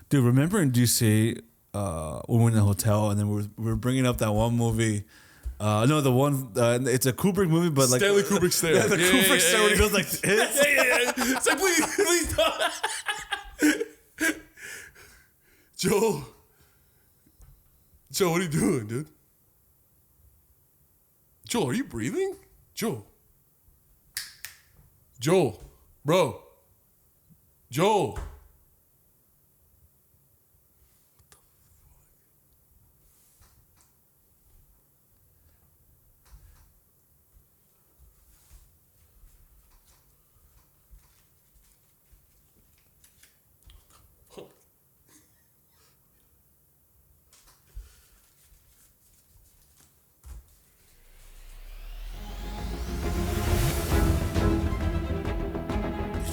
Dude, remember in DC, we were in the hotel and then we were bringing up that one movie. No, the one, it's a Kubrick movie, but like Stanley Kubrick stare. Yeah, the Kubrick stare when he goes like this. Yeah. It's like, please don't. Joel, what are you doing, dude? Joel, are you breathing? Joel, bro. Joel.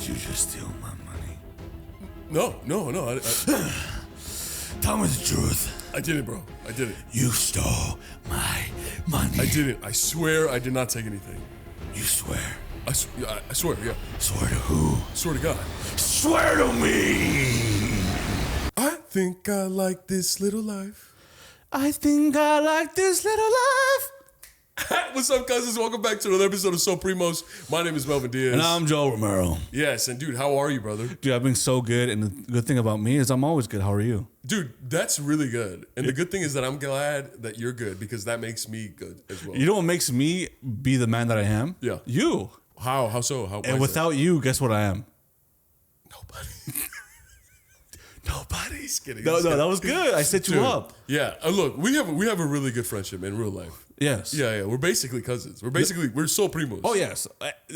You just steal my money. No. Tell me the truth. I didn't, bro. I didn't. You stole my money. I didn't. I swear I did not take anything. You swear. I swear, yeah. Swear to who? Swear to God. Swear to me. I think I like this little life. I think I like this little life. What's up, cousins? Welcome back to another episode of Soul Primos. My name is Melvin Diaz. And I'm Joel Romero. Yes, and dude, how are you, brother? Dude, I've been so good, and the good thing about me is I'm always good. How are you? Dude, that's really good. And the good thing is that I'm glad that you're good because that makes me good as well. You know what makes me be the man that I am? Yeah. You. How? How so? How? And without you, guess what I am? Nobody. Nobody's kidding. No, that was good. I set you up. Yeah. Look, we have a really good friendship in real life. Yes. Yeah. We're basically cousins. We're Soul Primos. Oh, yes.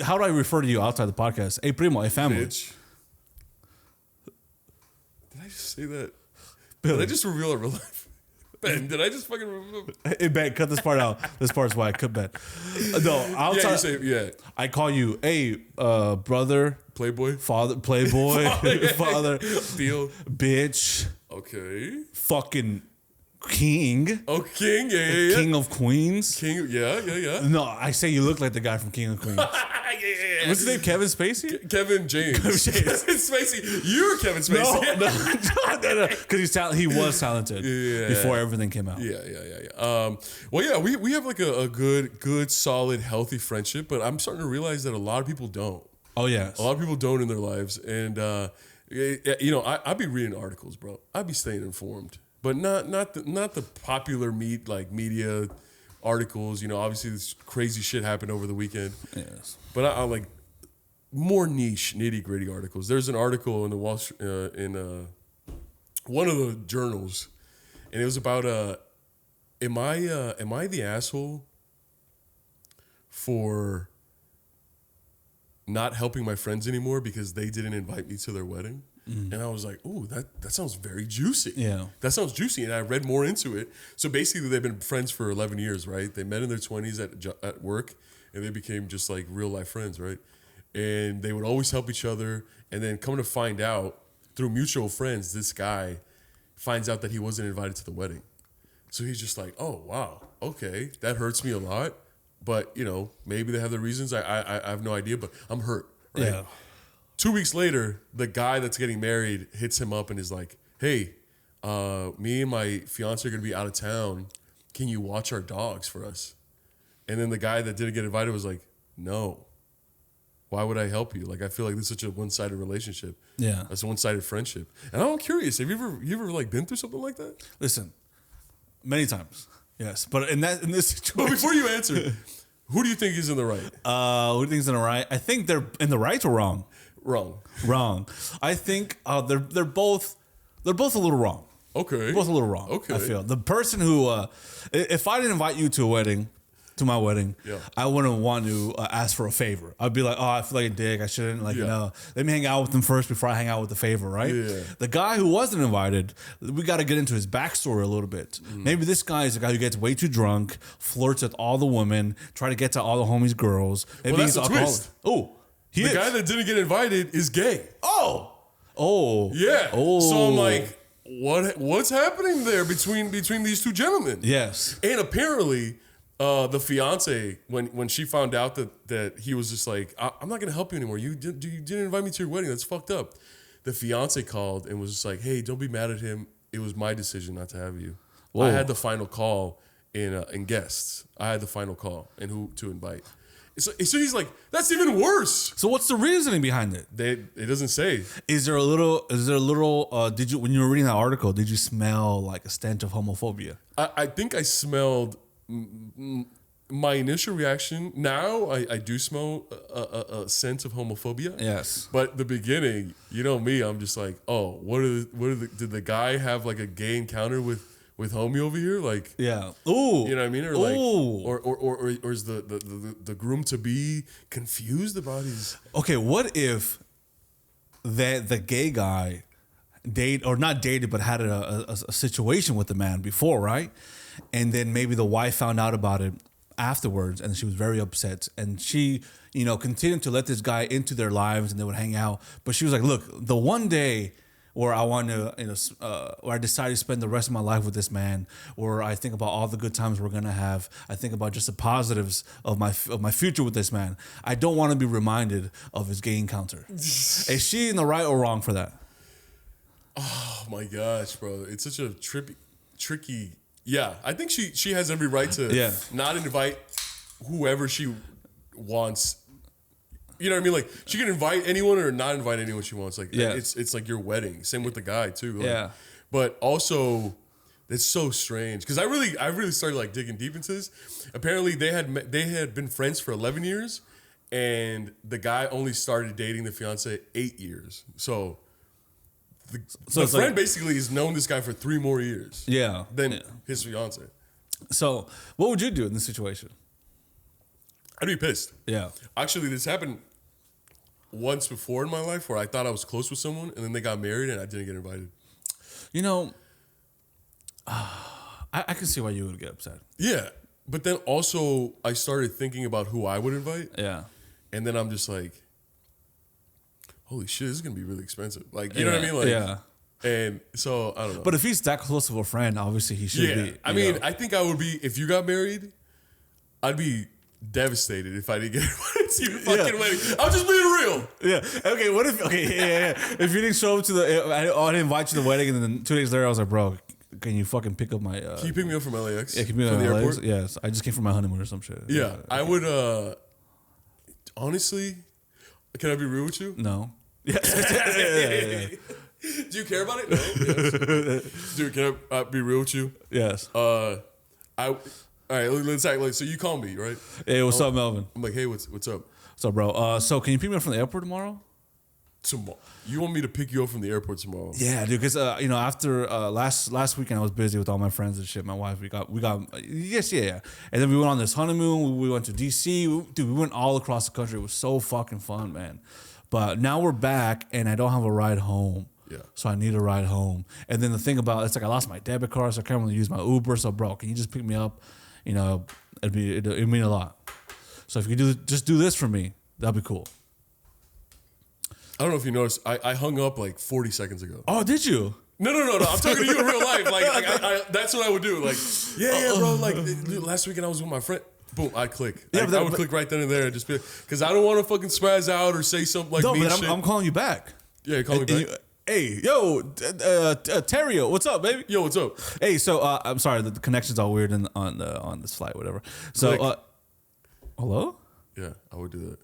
How do I refer to you outside the podcast? Hey, primo, hey, family. Bitch. Did I just say that? Billy. Did I just reveal our real life? Ben, did I just fucking reveal? Hey, Ben, cut this part out. This part's why I could bet. No, outside. Yeah, you say, yeah. I call you, hey, brother. Playboy? Father, playboy. Father. Deal. Bitch. Okay. Fucking king. Oh, king, yeah. King of Queens. King, yeah. No, I say you look like the guy from King of Queens. Yeah. What's his name? Kevin Spacey? Kevin James. Kevin Spacey. You're Kevin Spacey. No. Because he was talented before everything came out. Yeah. Well, yeah, we have like a good, solid, healthy friendship, but I'm starting to realize that a lot of people don't. Oh, yes. A lot of people don't in their lives. And, I'd be reading articles, bro. I'd be staying informed. But not the popular media articles. You know, obviously this crazy shit happened over the weekend. Yes. But I like more niche, nitty gritty articles. There's an article in the in one of the journals, and it was about am I the asshole for not helping my friends anymore because they didn't invite me to their wedding? And I was like, ooh, that sounds very juicy. Yeah. That sounds juicy. And I read more into it. So basically, they've been friends for 11 years, right? They met in their 20s at work, and they became just like real life friends, right? And they would always help each other. And then come to find out, through mutual friends, this guy finds out that he wasn't invited to the wedding. So he's just like, oh, wow, okay, that hurts me a lot. But, you know, maybe they have their reasons. I have no idea, but I'm hurt, right? Yeah. 2 weeks later, the guy that's getting married hits him up and is like, hey, me and my fiance are going to be out of town. Can you watch our dogs for us? And then the guy that didn't get invited was like, no. Why would I help you? Like, I feel like this is such a one-sided relationship. Yeah. That's a one-sided friendship. And I'm curious, have you ever like been through something like that? Listen, many times. Yes. But in this situation. But before you answer, who do you think is in the right? Who do you think is in the right? I think they're in the right or wrong? Wrong. I think they're both a little wrong. Okay. Both a little wrong. Okay. I feel the person who, if I didn't invite you to my wedding, I wouldn't want to ask for a favor. I'd be like, oh, I feel like a dick. I shouldn't let me hang out with them first before I hang out with the favor, right? Yeah. The guy who wasn't invited, we got to get into his backstory a little bit. Maybe this guy is a guy who gets way too drunk, flirts with all the women, try to get to all the homies' girls. Maybe well, that's a twist. Oh. The guy that didn't get invited is gay. Oh. Yeah. Oh. So I'm like, what's happening there between these two gentlemen? Yes. And apparently, the fiance, when she found out that he was just like, I'm not gonna help you anymore. You didn't invite me to your wedding. That's fucked up. the fiance called and was just like, "Hey, don't be mad at him. It was my decision not to have you. Whoa. I had the final call in guests. I had the final call and who to invite." So he's like, "That's even worse." So what's the reasoning behind it? It doesn't say. Is there a little? Did you, when you were reading that article, did you smell like a stench of homophobia? I think I smelled. My initial reaction now, I do smell a sense of homophobia. Yes, but the beginning, you know me, I'm just like, oh, did the guy have like a gay encounter with homie over here? Like, yeah, ooh, you know what I mean? Or like, or is the groom to be confused about his? Okay, what if the gay guy not dated, but had a situation with the man before, right? And then maybe the wife found out about it afterwards, and she was very upset, and she, continued to let this guy into their lives, and they would hang out. But she was like, "Look, the one day where I want to, where I decide to spend the rest of my life with this man, or I think about all the good times we're gonna have, I think about just the positives of my future with this man. I don't want to be reminded of his gay encounter." Is she in the right or wrong for that? Oh my gosh, bro! It's such a tricky. Yeah, I think she has every right to not invite whoever she wants. You know what I mean? Like, she can invite anyone or not invite anyone she wants. Like, it's like your wedding. Same with the guy too. Like, yeah. But also, it's so strange because I really started like digging deep into this. Apparently, they had been friends for 11 years, and the guy only started dating the fiance 8 years. So the friend basically has known this guy for 3 more years. Yeah. Than his fiance. So what would you do in this situation? I'd be pissed. Yeah. Actually, this happened once before in my life where I thought I was close with someone and then they got married and I didn't get invited. I can see why you would get upset. Yeah. But then also I started thinking about who I would invite. Yeah. And then I'm just like, holy shit, this is going to be really expensive. Like, you know what I mean? Like, yeah. And so, I don't know. But if he's that close of a friend, obviously he should be. I mean, I think I would be, if you got married, I'd be devastated if I didn't get invited to your fucking wedding. I'm just being real. Yeah. Okay, what if, if you didn't show up to I didn't invite you to the wedding, and then 2 days later I was like, bro, can you fucking pick up my... Can you pick me up from LAX? Yeah, can you pick me up from the airport? Yes. I just came from my honeymoon or some shit. Yeah. I would, honestly, can I be real with you? No. Yes. Do you care about it? No. Yes. Dude, can I be real with you? Yes. All right, let's act like, so you call me, right? Hey, what's up, Melvin? I'm like, hey, what's up? What's up, bro? So can you pick me up from the airport tomorrow? You want me to pick you up from the airport tomorrow? Yeah, dude, because after last weekend I was busy with all my friends and shit. My wife, we got yeah. And then we went on this honeymoon. We went to DC. We went all across the country. It was so fucking fun, man. But now we're back, and I don't have a ride home. Yeah. So I need a ride home. And then the thing about it's like I lost my debit card, so I can't really use my Uber. So, bro, can you just pick me up? It'd mean a lot. So if you could just do this for me, that'd be cool. I don't know if you noticed, I hung up like 40 seconds ago. Oh, did you? No. I'm talking to you in real life. Like that's what I would do. Like, yeah, bro. Like, dude, last weekend I was with my friend. Boom, I click. Yeah, I would click right then and there and just be because I don't want to fucking spaz out or say something like mean shit. I'm calling you back. Yeah, call me back. Hey, yo, Terrio, what's up, baby? Yo, what's up? Hey, so I'm sorry, the connection's all weird on this flight, whatever. So, hello? Yeah, I would do that.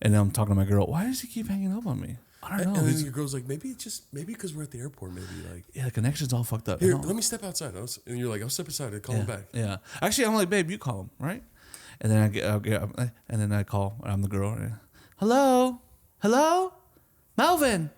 And then I'm talking to my girl. Why does he keep hanging up on me? I don't know. And then your girl's like, maybe because we're at the airport, maybe like. Yeah, the connection's all fucked up. Here, let me step outside. And you're like, I'll step aside and call him back. Yeah. Actually, I'm like, babe, you call him, right? And then I call. I'm the girl. Hello, Melvin.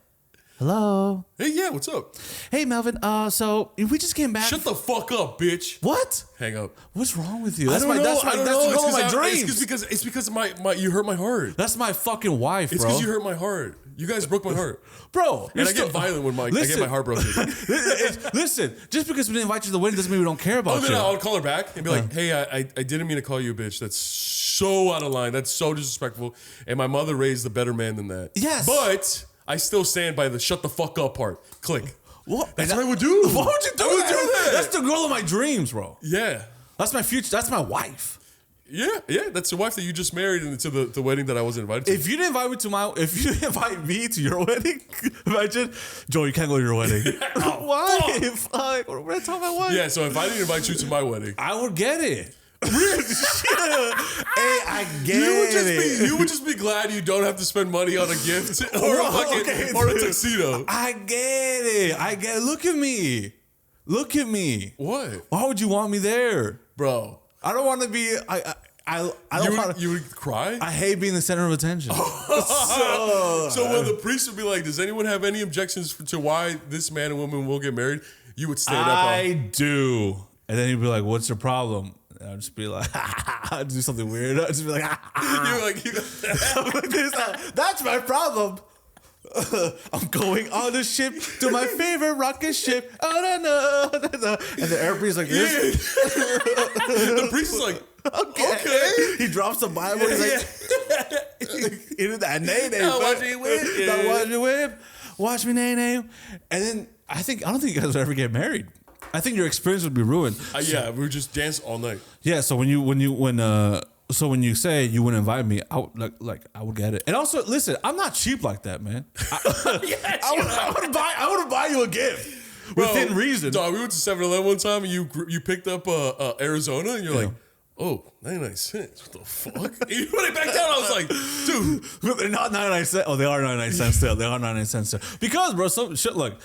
Hello. Hey, yeah, what's up? Hey, Melvin. So we just came back. Shut the fuck up, bitch. What? Hang up. What's wrong with you? I don't know. That's the girl of my dreams. It's because you hurt my heart. That's my fucking wife, bro. It's because you hurt my heart. You guys broke my heart, bro. And I get violent when I get my heart broken. Listen, just because we didn't invite you to the wedding doesn't mean we don't care about you. Then I'll call her back and be like, "Hey, I didn't mean to call you a bitch. That's so out of line. That's so disrespectful. And my mother raised a better man than that. Yes, but I still stand by the shut the fuck up part. Click. What? That's what I would do. Why would you do that? That's the girl of my dreams, bro. Yeah. That's my future. That's my wife. Yeah. That's the wife that you just married and to the wedding that I wasn't invited to. If you didn't invite me to your wedding, imagine, Joe, you can't go to your wedding. Why? Fuck. We're talking about what? Yeah, so if I didn't invite you to my wedding, I would get it. Hey, I get it. You would just be glad you don't have to spend money on a gift or a tuxedo. I get it. Look at me. What? Why would you want me there, bro? I don't want to be. I don't want to. You would cry. I hate being the center of attention. So when the priest would be like, "Does anyone have any objections to why this man and woman will get married?" You would stand up. I do, and then he'd be like, "What's your problem?" And I'd just be like, I'd do something weird. I'd just be like, that's my problem. I'm going on the ship to my favorite rocket ship. Oh, no. And the airplane's like this. The priest is like, okay. He drops the Bible. He's like, you know that nay. Watch me whip. Watch me whip. Watch me nay. And then I don't think you guys will ever get married. I think your experience would be ruined. Yeah, we would just dance all night. Yeah, so when you say you wouldn't invite me, I would get it. And also, listen, I'm not cheap like that, man. I would buy you a gift within reason. Dog, we went to 7-Eleven one time and you picked up Arizona and you're like, oh, 99 cents. What the fuck? You put it back down. I was like, dude. They're not 99 cents. Oh, they are 99 cents still. They are 99 cents still. Because, bro, some shit, look.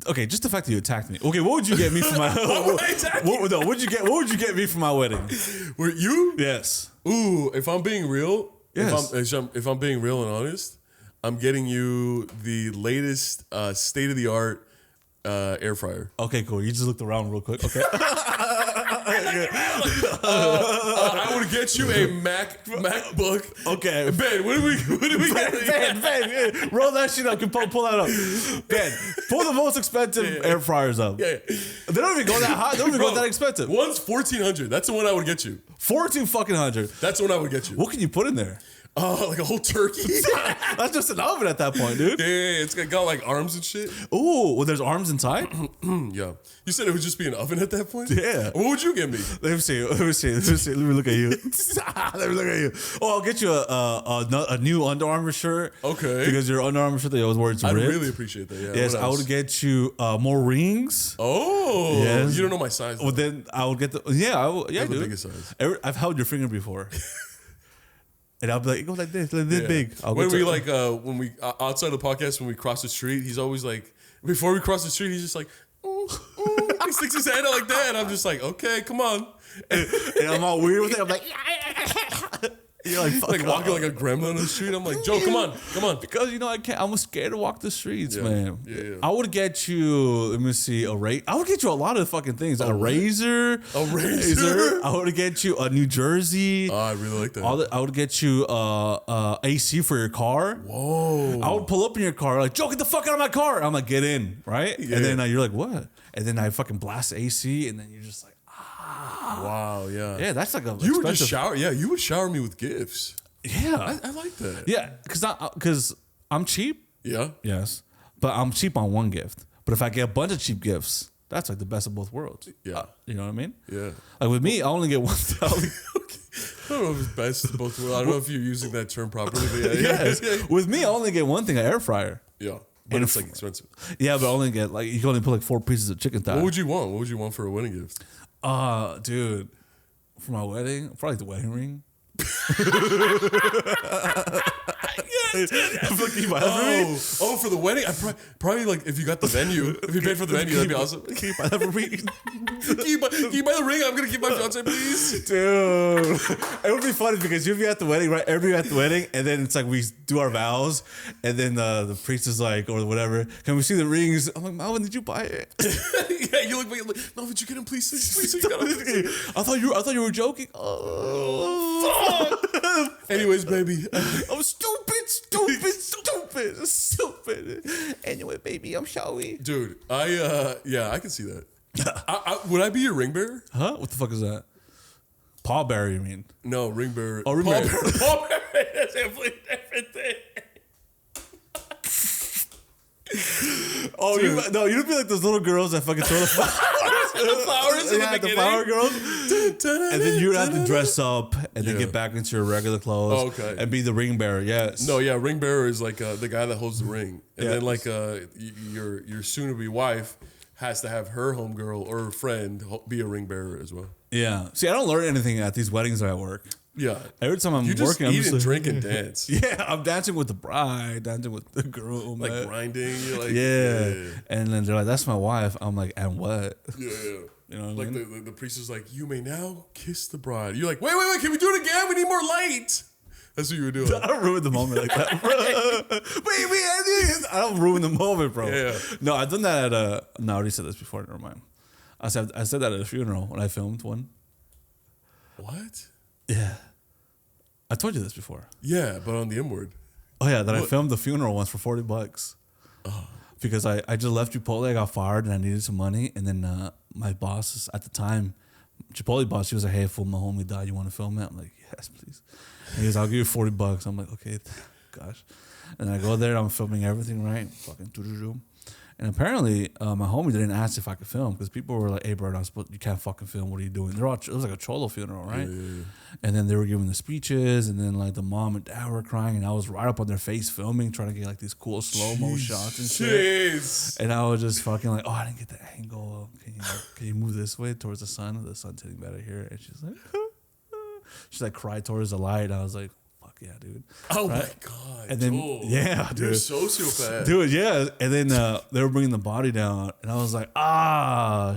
Okay, just the fact that you attacked me. Okay, what would you get me for my what would you get me for my wedding? Were you? Yes. Ooh, if I'm being real, yes. if I'm being real and honest, I'm getting you the latest state of the art air fryer. Okay, cool. You just looked around real quick. Okay. I would get you a MacBook. Okay, Ben, what do we get? Ben, roll that shit up. Pull that up. Ben, pull the most expensive air fryers up. Yeah. They don't even go that high. They don't even go that expensive. One's $1,400. That's the one I would get you. $1,400. That's the one I would get you. What can you put in there? Like a whole turkey. That's just an oven at that point, dude. Yeah, it's got like arms and shit. Ooh, well, there's arms inside? Yeah. You said it would just be an oven at that point? Yeah. What would you give me? Let me see. Let me look at you. Oh, I'll get you a new Under Armour shirt. Okay. Because your Under Armour shirt that I was wearing is ripped. I really appreciate that, yeah. Yes, I would get you more rings. Oh. Yes. You don't know my size, though. Well, then I would get the... Yeah, dude. The biggest size. I've held your finger before. And I'll be like, it goes like this big. When we outside the podcast, when we cross the street, he's always like, before we cross the street, he's just like, he sticks his hand out like that. And I'm just like, okay, come on. And I'm all weird with it. I'm like, you're like walking like a gremlin on the street. I'm like, Joe, come on. Because, I can't. I'm scared to walk the streets, man. Yeah. I would get you, let me see, I would get you a lot of fucking things. A razor. A razor? I would get you a New Jersey. Oh, I really like that. I would get you AC for your car. Whoa. I would pull up in your car, like, Joe, get the fuck out of my car. I'm like, get in, right? Yeah. And then you're like, what? And then I fucking blast the AC, and then you're just like, wow, yeah. Yeah, that's like a You would just shower. Yeah, you would shower me with gifts. Yeah. I like that. Yeah, because I'm cheap. Yeah. Yes. But I'm cheap on one gift. But if I get a bunch of cheap gifts, that's like the best of both worlds. Yeah. You know what I mean? Yeah. Like with me, I only get one. I don't know if it's best of both worlds. I don't know if you're using that term properly. But yeah. Yes. With me, I only get one thing, an air fryer. Yeah. But it's like expensive. Yeah, but I only get you can only put like 4 pieces of chicken thigh. What would you want? What would you want for a wedding gift? Dude, for my wedding, probably the wedding ring. Oh, for the wedding? I probably like if you got the venue. If you paid for the venue, that'd be awesome. Can you buy the ring? Can you buy the ring? I'm gonna keep my fiance, please. Dude, it would be funny because you'd be at the wedding, right? Everybody at the wedding, and then it's like we do our vows, and then the priest is like, or whatever, can we see the rings? I'm like, Malvin, did you buy it? Yeah, you look like, no, would you get him, please? I thought you were joking. Oh, fuck. Anyways, baby, I'm stupid. Anyway, baby, I'm showy. Dude, I can see that. Would I be your ring bearer? Huh? What the fuck is that? Pallbearer, you mean? No, ring bearer. Oh, ring bearer. Pallbearer. That's a completely different thing. Oh, you'd be like those little girls that fucking throw the flowers. flowers in the beginning. The flower girls. And then you'd have to dress up and then get back into your regular clothes. And be the ring bearer. Yes. No, yeah, ring bearer is like the guy that holds the ring, and then like your soon-to-be wife has to have her homegirl or her friend be a ring bearer as well. Yeah. See, I don't learn anything at these weddings that I work. Yeah. Every time I'm working, I'm just eat and drink and dance. Yeah, I'm dancing with the bride, dancing with the groom. Like grinding. You're like, And then they're like, that's my wife. I'm like, and what? Yeah. You know what like I mean? the priest is like, you may now kiss the bride. You're like, wait, can we do it again? We need more light. That's what you were doing. I don't ruin the moment like that, bro. I don't ruin the moment, bro. Yeah. No, I've done that at no, I already said this before. Never mind. I said that at a funeral when I filmed one. What? Yeah. I told you this before. Yeah, but on the M word. Oh yeah, I filmed the funeral once for $40. Oh. Because I just left Chipotle, I got fired, and I needed some money. And then my boss at the time, Chipotle boss, she was like, "Hey, fool, my homie died. You want to film it?" I'm like, "Yes, please." And he goes, "I'll give you $40." I'm like, "Okay, gosh." And I go there, I'm filming everything right, fucking doo-doo-doo. And apparently, my homie didn't ask if I could film because people were like, "Hey, bro, you can't fucking film. What are you doing?" It was like a cholo funeral, right? Yeah. And then they were giving the speeches, and then like the mom and dad were crying, and I was right up on their face filming, trying to get like these cool slow-mo shots and shit. And I was just fucking like, "Oh, I didn't get the angle. Can you move this way towards the sun? The sun's hitting better here." And she's like, she like cried towards the light. I was like, yeah, dude. Oh right? My god. And then dude, you're sociopath, dude. Yeah, and then they were bringing the body down, and I was like,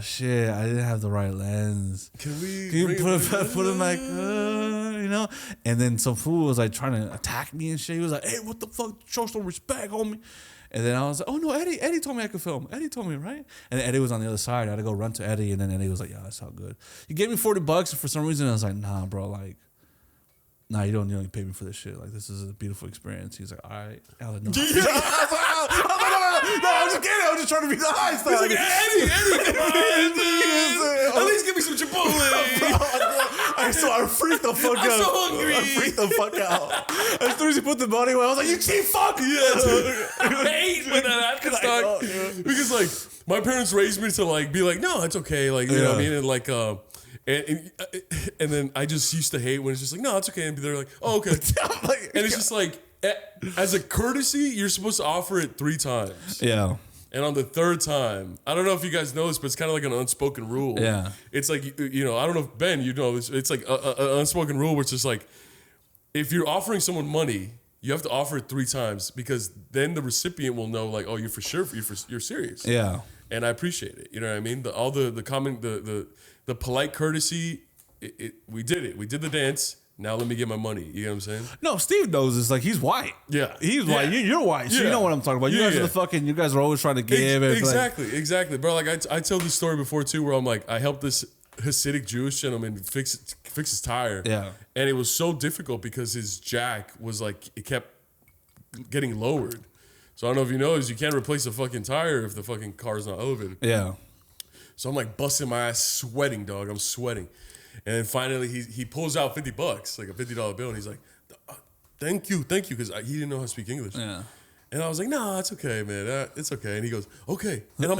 shit, I didn't have the right lens. Can you put it back? You know. And then some fool was like trying to attack me and shit. He was like, "Hey, what the fuck? Show some respect, homie." And then I was like, "Oh no, Eddie told me I could film. Eddie told me, right?" And then Eddie was on the other side. I had to go run to Eddie, and then Eddie was like, "Yeah, that's all good." He gave me $40, and for some reason I was like, "Nah, bro, like." Nah, you don't pay me for this shit. Like, this is a beautiful experience. He's like, all right. I was like, no. No, I'm just kidding. I'm just trying to be nice. He's like, Eddie, come on. At least give me some Chipotle. I freaked the fuck out. I'm so hungry. I freaked the fuck out. As soon as he put the body away, I was like, you cheap fuck. I hate when that happens. Because, like, my parents raised me to, like, be like, no, it's okay. Like, you know what I mean? And, like, and then I just used to hate when it's just like, no, it's okay. And they're like, oh, okay. And it's just like, as a courtesy, you're supposed to offer it 3 times. Yeah. And on the 3rd time, I don't know if you guys know this, but it's kind of like an unspoken rule. Yeah. It's like, I don't know if, Ben, you know this. It's like an unspoken rule where it's just like, if you're offering someone money, you have to offer it 3 times because then the recipient will know, like, oh, you're serious. Yeah. And I appreciate it. You know what I mean? The polite courtesy, we did it. We did the dance. Now let me get my money. You know what I'm saying? No, Steve knows this. Like, he's white. Yeah. He's white. You're white. So you know what I'm talking about. You guys are the fucking, you guys are always trying to give. Exactly. Bro, like, I tell this story before, too, where I'm like, I helped this Hasidic Jewish gentleman fix his tire. Yeah. And it was so difficult because his jack was like, it kept getting lowered. So I don't know if you know, you can't replace a fucking tire if the fucking car's not elevated. Yeah. So I'm like busting my ass, sweating, dog. I'm sweating. And then finally he pulls out $50, like a $50 bill, and he's like, thank you, because he didn't know how to speak English. Yeah. And I was like, nah, it's okay, man. It's okay. And he goes, okay. And I'm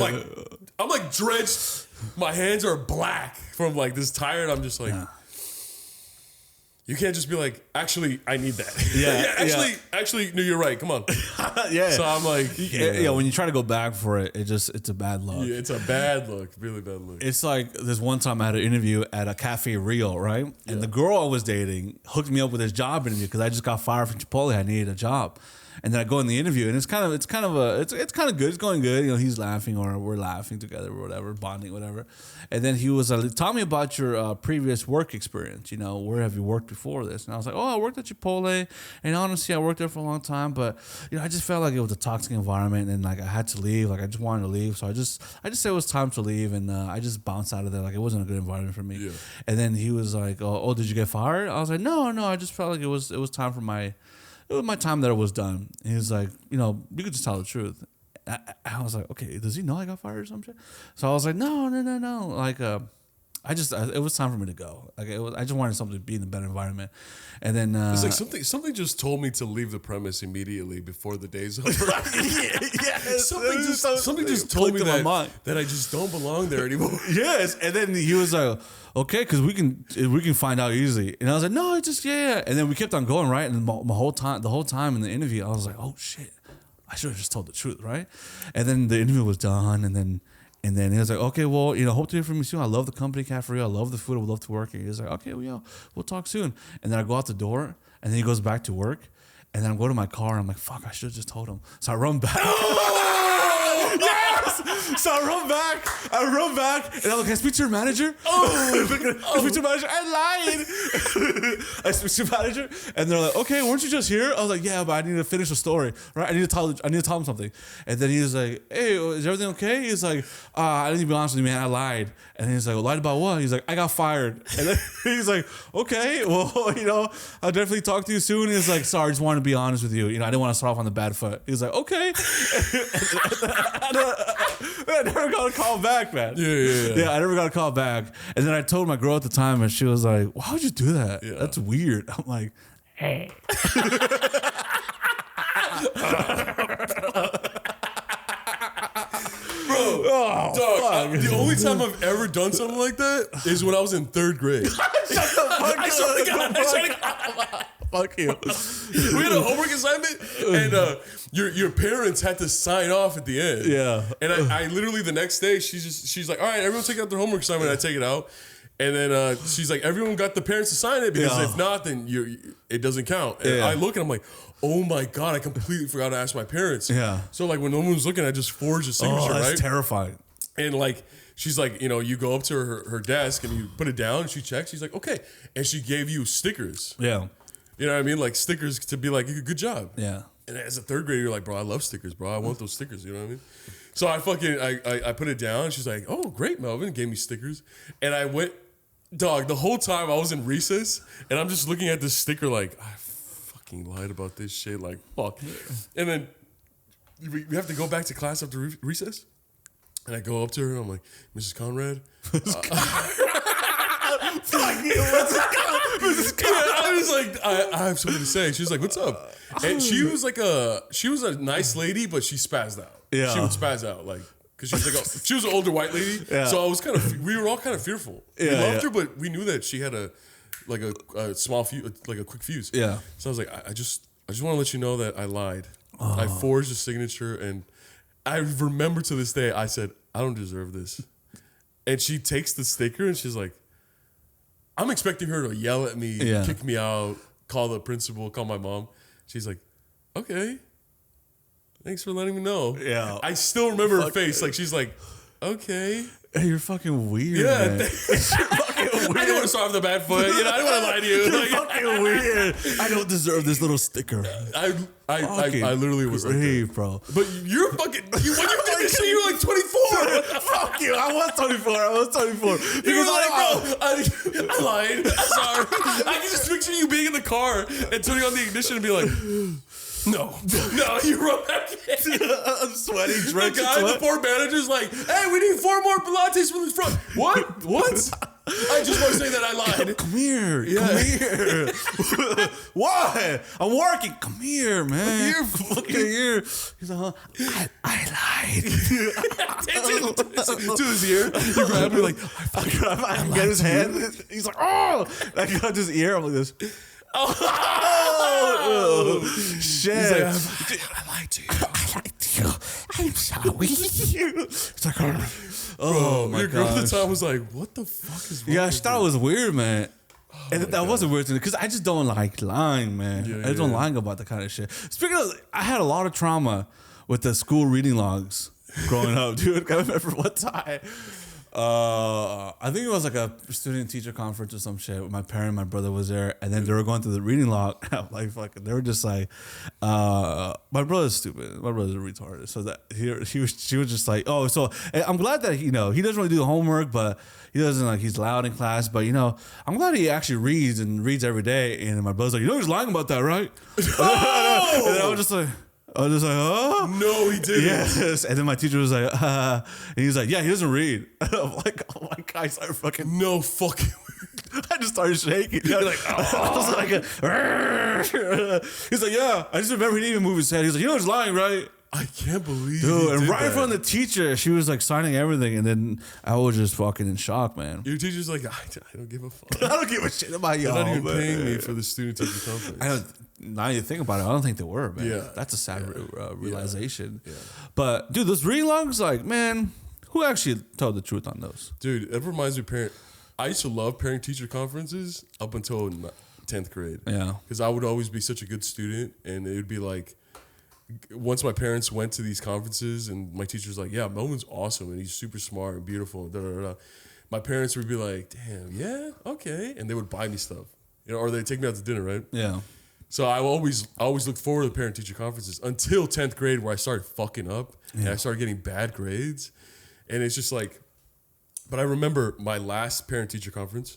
like drenched. My hands are black from like this tire. And I'm just like, you can't just be like, actually, I need that. Yeah. Actually, no, you're right. Come on. Yeah. So I'm like, yeah. When you try to go back for it, it's a bad look. Yeah, it's a bad look. Really bad look. It's like this one time I had an interview at a Cafe Rio, right? And the girl I was dating hooked me up with this job interview because I just got fired from Chipotle. I needed a job. And then I go in the interview, and it's kind of good. It's going good. You know, he's laughing, or we're laughing together, or whatever, bonding, whatever. And then he was like, "Tell me about your previous work experience. You know, where have you worked before this?" And I was like, "Oh, I worked at Chipotle, and honestly, I worked there for a long time. But I just felt like it was a toxic environment, and like I had to leave. Like I just wanted to leave, so I just said it was time to leave, and I just bounced out of there. Like it wasn't a good environment for me." Yeah. And then he was like, "Oh, did you get fired?" I was like, "No, I just felt like it was time for my." It was my time that it was done. He was like, you could just tell the truth. I was like, okay, does he know I got fired or some shit? So I was like, no. Like, it was time for me to go. Like I just wanted something to be in a better environment. And then it's like something just told me to leave the premise immediately before the day's over. Something just told me that I just don't belong there anymore. Yes, and then he was like, okay, because we can find out easily. And I was like, no, it's just yeah. And then we kept on going, right? And the whole time in the interview, I was like, oh shit, I should have just told the truth, right? And then the interview was done, and then he was like, okay, well, hope to hear from you soon. I love the company, Cafe. I love the food. I would love to work here. He was like, okay, well, yeah, we'll talk soon. And then I go out the door, and then he goes back to work. And then I go to my car, and I'm like, fuck, I should have just told him. So I run back. Yes! So I run back, and I'm like, can I speak to your manager? I speak to your manager. I lied. I speak to your manager, and they're like, okay, weren't you just here? I was like, yeah, but I need to finish the story, right? I need to tell him something. And then he was like, hey, is everything okay? He's like, I didn't be honest with you, man, I lied. And he's like, well, lied about what? He's like, I got fired. And then he's like, okay, well, I'll definitely talk to you soon. He's like, sorry, I just wanted to be honest with you. I didn't want to start off on the bad foot. He was like, okay. I never got a call back, man. Yeah, I never got a call back. And then I told my girl at the time, and she was like, why would you do that? Yeah. That's weird. I'm like, hey. Bro, dog, the only time I've ever done something like that is when I was in 3rd grade. Shut the fuck up. Fuck you. We had a homework assignment, and your parents had to sign off at the end. Yeah. And I literally the next day she's like, all right, everyone take out their homework assignment. I take it out, and then she's like, everyone got the parents to sign it because if not, then it doesn't count. And I look and I'm like, oh my god, I completely forgot to ask my parents. Yeah. So like when no one was looking, I just forged a signature. That's right? terrifying. And like. She's like, you go up to her desk and you put it down and she checks. She's like, okay. And she gave you stickers. Yeah. You know what I mean? Like stickers to be like, good job. Yeah. And as a 3rd grader, you're like, bro, I love stickers, bro. I want those stickers. You know what I mean? So I put it down. She's like, oh, great, Melvin. Gave me stickers. And I went, dog, the whole time I was in recess and I'm just looking at this sticker like, I fucking lied about this shit. Like, fuck. And then we have to go back to class after recess. And I go up to her and I'm like, Mrs. Conrad. Fuck you, Mrs. Conrad. I was like, I have something to say. She was like, what's up? And she was a nice lady, but she spazzed out. Yeah. She would spazz out, like, because she was like, she was an older white lady. Yeah. So I was we were all kind of fearful. We loved her, but we knew that she had a small fuse, like a quick fuse. Yeah. So I was like, I just want to let you know that I lied. I forged a signature, and I remember to this day, I said, I don't deserve this. And she takes the sticker and she's like, I'm expecting her to yell at me, kick me out, call the principal, call my mom. She's like, okay. Thanks for letting me know. Yeah. I still remember her face. Like, she's like, okay. Hey, you're fucking weird. Yeah. Man. You're fucking weird. I don't want to start off the bad foot. I don't want to lie to you. You're fucking weird. I don't deserve this little sticker. I literally was like, hey, bro. But you're fucking. When you did this shit, you were like 24. Fuck you. I was 24. You were like, bro, I lied. I'm sorry. I can just picture you being in the car and turning on the ignition and be like, no, you run back in. I'm sweating, drinking. The poor manager's like, hey, we need 4 more lattes from the front. What? I just want to say that I lied. Come here. Come here. What? I'm working. Come here, man. You're fucking here. He's like, I lied. To his ear. You grab me like, I get his hand. He's like, oh. I got his ear. I'm like this. Oh, shit. He's like, I lied to you. I'm sorry. It's like, oh my god. Your girl at the time was like, what the fuck is wrong? Yeah, she thought it was weird, man. And that was a weird thing because I just don't like lying, man. I just don't lying about that kind of shit. Speaking of, I had a lot of trauma with the school reading logs growing up, dude. I remember one time. I think it was like a student teacher conference or some shit. My parent, my brother was there, and then they were going through the reading log. Like fucking, they were just like, my brother's stupid. My brother's a retard. So that she was just like, oh, so I'm glad that he doesn't really do the homework, but he doesn't like he's loud in class. But I'm glad he actually reads every day. And my brother's like, he's lying about that, right? Oh! And I was just like, I was just like, oh. No, he didn't. Yes. And then my teacher was like, and he's like, yeah, he doesn't read. I'm like, oh my God, I started fucking. No fucking. I just started shaking. You're like, oh. I was like, he's like, yeah. I just remember he didn't even move his head. He's like, you know, he's lying, right? I can't believe dude. And right in front of the teacher, she was like signing everything, and then I was just fucking in shock, man. Your teacher's like, I don't give a fuck. I don't give a shit about y'all. They're not even man. paying me for the student teacher conference. Now you think about it, I don't think they were, man. Yeah. That's a sad realization. Yeah. But dude, those reading logs, like, man, who actually told the truth on those? Dude, it reminds me of I used to love parent teacher conferences up until 10th grade. Yeah. Because I would always be such a good student, and it would be like, once my parents went to these conferences and my teacher's like, yeah, Melvin's awesome and he's super smart and beautiful. Da, da, da. My parents would be like, damn, yeah, okay. And they would buy me stuff, or they'd take me out to dinner, right? Yeah. So I always looked forward to the parent teacher conferences until 10th grade where I started fucking up and I started getting bad grades. And it's just like, but I remember my last parent teacher conference.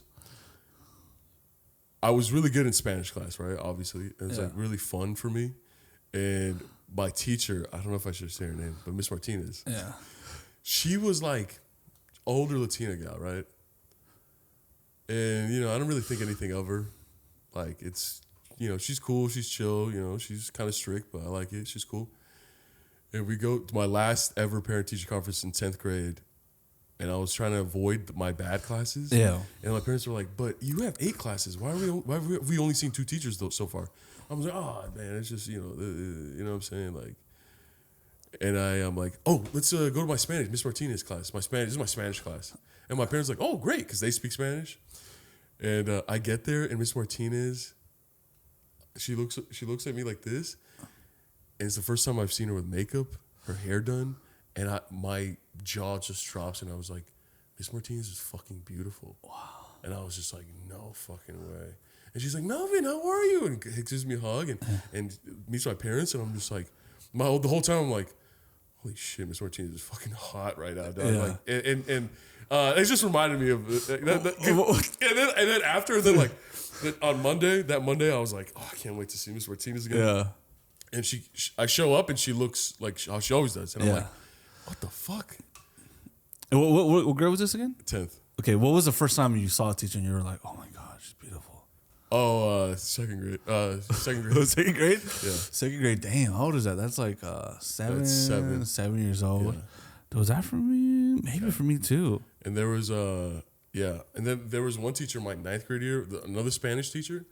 I was really good in Spanish class, right? Obviously. It was like really fun for me. And my teacher, I don't know if I should say her name, but Miss Martinez. Yeah. She was like older Latina gal, right? And, I don't really think anything of her. Like, it's, she's cool, she's chill, she's kind of strict, but I like it. She's cool. And we go to my last ever parent-teacher conference in 10th grade, and I was trying to avoid my bad classes. Yeah. And my parents were like, but you have 8 classes. Why have we only seen 2 teachers so far? I was like, oh, man, it's just, you know what I'm saying? Like, and I'm like, oh, let's go to my Spanish, Miss Martinez class. This is my Spanish class. And my parents are like, oh, great, because they speak Spanish. And I get there, and Miss Martinez, she looks at me like this, and it's the first time I've seen her with makeup, her hair done, and my jaw just drops, and I was like, Miss Martinez is fucking beautiful. Wow. And I was just like, no fucking way. And she's like, Melvin, how are you? And gives me a hug and meets my parents. And I'm just like, the whole time I'm like, holy shit, Miss Martinez is fucking hot right now, dog. Yeah. Like, and it just reminded me of and then after on that Monday I was like, oh, I can't wait to see Miss Martinez again. Yeah. And I show up and she looks like how she always does. And I'm like, what the fuck? And what grade was this again? 10th. Okay, what was the first time you saw a teacher and you were like, oh my God, she's beautiful? Oh, second grade. Second grade. Second grade? Yeah. Second grade. Damn, how old is that? That's like 7. That's 7. 7 years old. Yeah. Was that for me? Maybe for me too. And there was and then there was one teacher my 9th grade year, another Spanish teacher.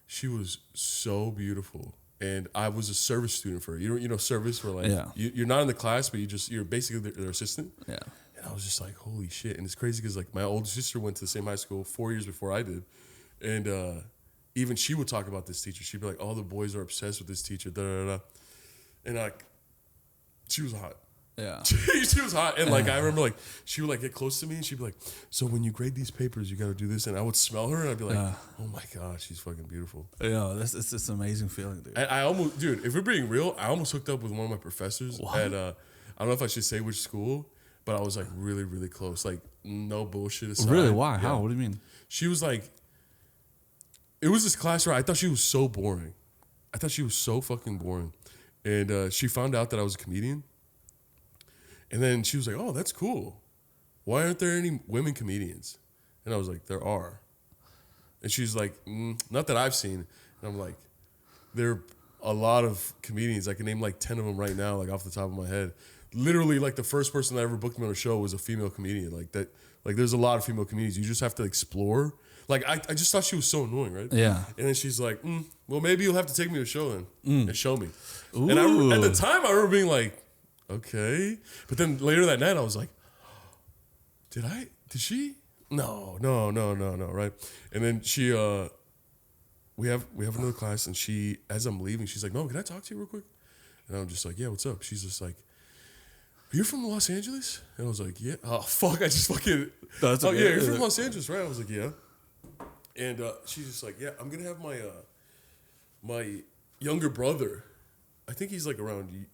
She was so beautiful. And I was a service student for her. You know service where like you're not in the class, but you're basically their assistant. Yeah. And I was just like, holy shit. And it's crazy because like my older sister went to the same high school 4 years before I did. And even she would talk about this teacher. She'd be like, all the boys are obsessed with this teacher. Da, da, da. And she was hot. Yeah. She was hot. And like I remember like she would like get close to me and she'd be like, so when you grade these papers, you got to do this. And I would smell her and I'd be like, oh my God, she's fucking beautiful. Yeah, it's an amazing feeling, dude. And I almost, dude, if we're being real, I almost hooked up with one of my professors at I don't know if I should say which school, but I was like really, really close. Like no bullshit aside. Really? Why? Yeah. How? What do you mean? She was like, it was this class where I thought she was so boring. I thought she was so fucking boring. And she found out that I was a comedian. And then she was like, oh, that's cool. Why aren't there any women comedians? And I was like, there are. And she's like, not that I've seen. And I'm like, there are a lot of comedians. I can name like 10 of them right now, like off the top of my head. Literally, like the first person that ever booked me on a show was a female comedian. Like that, like there's a lot of female comedians. You just have to explore. Like I just thought she was so annoying, right? Yeah. And then she's like, well, maybe you'll have to take me to a show then and show me. Ooh. And at the time, I remember being like, okay. But then later that night, I was like, did she? No, right? And then she, we have another class, and she, as I'm leaving, she's like, no, can I talk to you real quick? And I'm just like, yeah, what's up? She's just like, you're from Los Angeles? And I was like, yeah. Oh, fuck, I just fucking, yeah, you're from Los Angeles, right? I was like, yeah. And she's just like, yeah, I'm going to have my younger brother. I think he's like around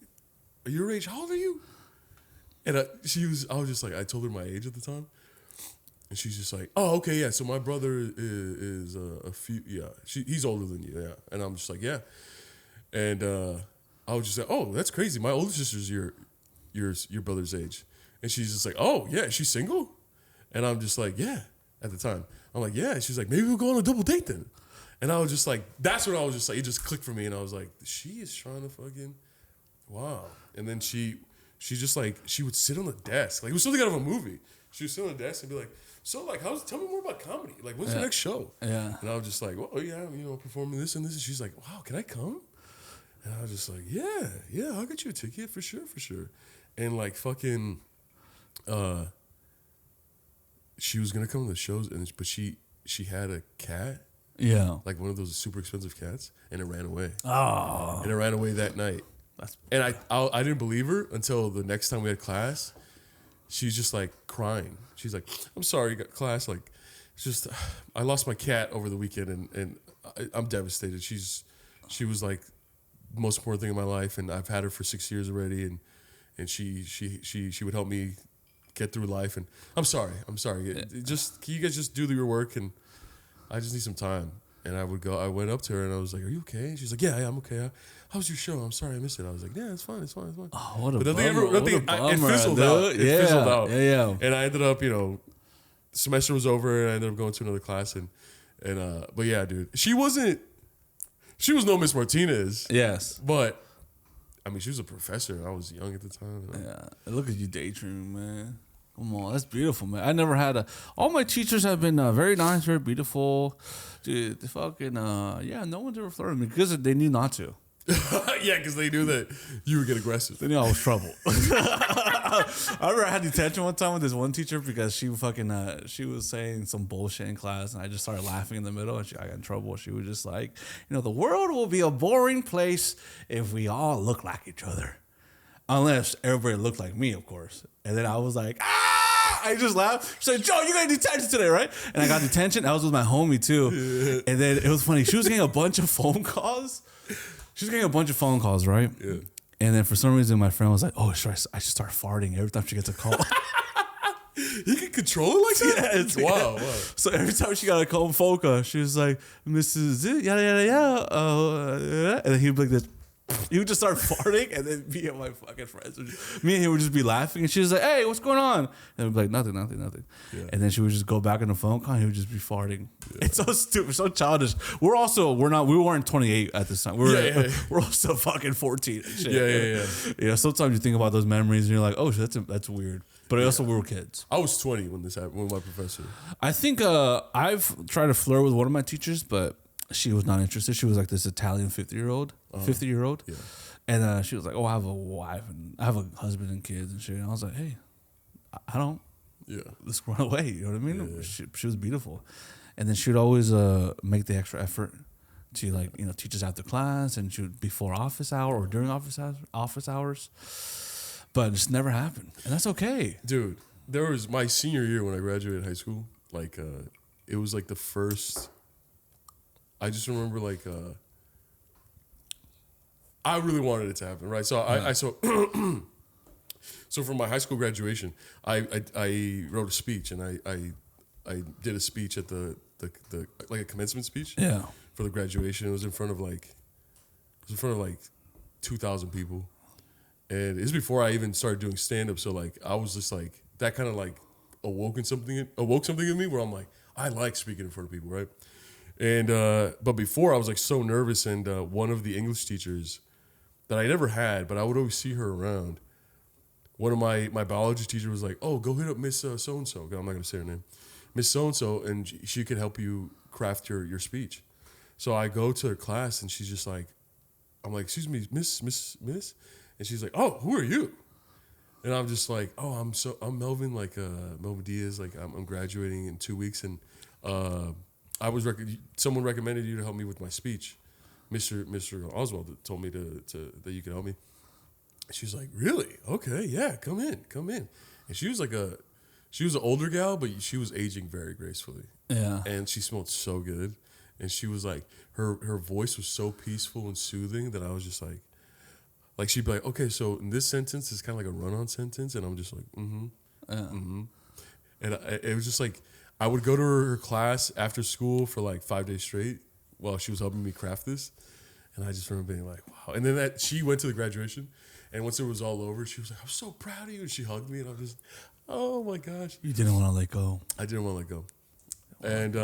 your age. How old are you? And I was just like, I told her my age at the time. And she's just like, oh, okay, yeah. So my brother is a few, he's older than you, yeah. And I'm just like, yeah. And I would just say, oh, that's crazy. My older sister's your brother's age. And she's just like, oh, yeah, she's single? And I'm just like, yeah, at the time. I'm like, yeah. She's like, maybe we'll go on a double date then. And I was just like, that's when I was just like, it just clicked for me. And I was like, she is trying to fucking, wow. And then she just like, she would sit on the desk. Like, it was something out of a movie. She would sit on the desk and be like, so like, tell me more about comedy. Like, when's the next show? Yeah. And I was just like, well, yeah, performing this and this. And she's like, wow, can I come? And I was just like, yeah, I'll get you a ticket for sure. And like fucking, she was gonna come to the shows, but she had a cat. Yeah. Like one of those super expensive cats, and it ran away. Oh. And it ran away that night. And I didn't believe her until the next time we had class. She's just like crying. She's like, I'm sorry, class. Like, it's just, I lost my cat over the weekend, and I'm devastated. She was like the most important thing in my life, and I've had her for 6 years already, and she would help me get through life. And I'm sorry. Just, can you guys just do your work, and I just need some time. And I went up to her and I was like, are you okay? She's like, yeah, I'm okay. How was your show? I'm sorry I missed it. I was like, yeah, it's fine. Oh, what a bummer. It fizzled out. It fizzled out. Yeah. And I ended up, the semester was over and I ended up going to another class. But yeah, dude, she was no Miss Martinez. Yes. But, I mean, she was a professor. I was young at the time. Yeah. Look at you daydreaming, man. Come on, that's beautiful, man. I never had all my teachers have been very nice, very beautiful. Dude, they fucking, no one's ever flirted with me because they knew not to. Yeah, because they knew that you would get aggressive. They knew I was trouble. I remember I had detention one time with this one teacher because she fucking, she was saying some bullshit in class and I just started laughing in the middle and I got in trouble. She was just like, the world will be a boring place if we all look like each other. Unless everybody looked like me, of course. And then I was like, I just laughed. She's like, Joe, you got detention today, right? And I got detention. I was with my homie, too. Yeah. And then it was funny. She was getting a bunch of phone calls. Right? Yeah. And then for some reason, my friend was like, oh, I should start farting every time she gets a call. You can control it like that? Yeah, wow. So every time she got a call from Foca, she was like, Mrs. Yada, yada, yada. And then he'd be like this. He would just start farting, and then me and my fucking friends me and him would just be laughing, and she was like, hey, what's going on? And we'd be like, nothing. Yeah. And then she would just go back on the phone call, and he would just be farting. Yeah. It's so stupid, so childish. We weren't 28 at this time. We're also fucking 14 and shit. Yeah. Sometimes you think about those memories, and you're like, oh, that's weird. But also, we were kids. I was 20 when this happened, with my professor. I think I've tried to flirt with one of my teachers, but she was not interested. She was like this Italian 50-year-old. Yeah. And she was like, oh, I have a wife and I have a husband and kids and shit. And I was like, hey, I don't. Yeah. Let's run away. You know what I mean? Yeah. She was beautiful. And then she would always make the extra effort to teach us after class, and she would before office hour or during office hours. But it just never happened. And that's okay. Dude, there was my senior year when I graduated high school. Like, it was like the first... I just remember I really wanted it to happen, right? So so for my high school graduation, I wrote a speech, and I did a speech at the like a commencement speech. Yeah. For the graduation, it was in front of like 2,000 people, and it's before I even started doing stand up. So like I was just like that kind of like awoke something in me where I'm like, I like speaking in front of people, right? And but before I was like so nervous, and one of the English teachers that I never had, but I would always see her around. One of my biology teacher was like, "Oh, go hit up Miss so and so." I'm not gonna say her name, Miss so and so, and she could help you craft your speech. So I go to her class, and she's just like, I'm like, "Excuse me, Miss," and she's like, "Oh, who are you?" And I'm just like, "Oh, I'm Melvin, like Melvin Diaz, like I'm graduating in 2 weeks, and someone recommended you to help me with my speech. Mr. Oswald told me that you could help me." She was like, "Really? Okay, yeah, come in." And she was an older gal, but she was aging very gracefully. Yeah. And she smelled so good. And she was like, her voice was so peaceful and soothing that I was just like she'd be like, "Okay, so in this sentence is kind of like a run-on sentence," and I'm just like, And it was just like, I would go to her class after school for like 5 days straight while she was helping me craft this. And I just remember being like, wow. And then she went to the graduation, and once it was all over, she was like, I'm so proud of you. And she hugged me, and I was just, oh my gosh. You didn't want to let go. I didn't want to let go. And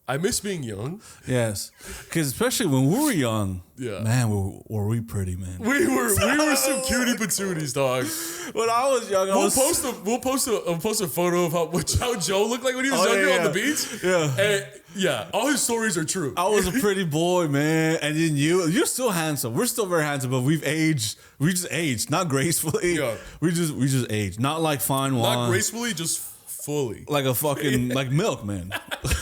I miss being young. Yes, because especially when we were young, man, were we pretty, man? We were some cutie patooties, dog. When I was young, we'll post a photo of how Joe looked like when he was younger on the beach. Yeah, and all his stories are true. I was a pretty boy, man, and then you're still handsome. We're still very handsome, but we've aged. We just aged, not gracefully. Yeah. We just aged, not like fine wine. Not gracefully, just fully. Like a fucking like milk, man.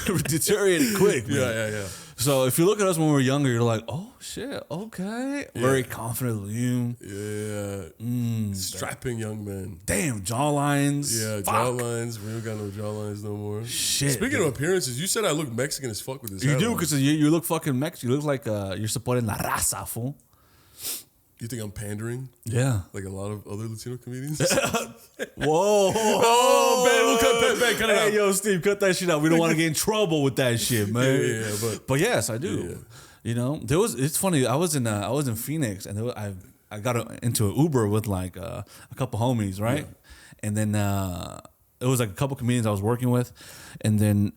Deteriorated quick, man. Yeah. So if you look at us when we were younger, you're like, oh shit, okay. Yeah. Very confident with you. Yeah. Strapping young men. Damn, jawlines. Yeah, jawlines. We don't got no jawlines no more. Shit. Speaking of appearances, you said I look Mexican as fuck with this hat. You do, on. because you look fucking Mexican. You look like you're supporting la raza, fool. You think I'm pandering? Yeah. Like a lot of other Latino comedians? Whoa. Oh, man, we'll cut it out. Hey, yo, Steve, cut that shit out. We don't want to get in trouble with that shit, man. Yeah, but yes, I do. Yeah. You know, it's funny. I was in Phoenix, and I got into an Uber with like a couple homies, right? Yeah. And then it was like a couple comedians I was working with, and then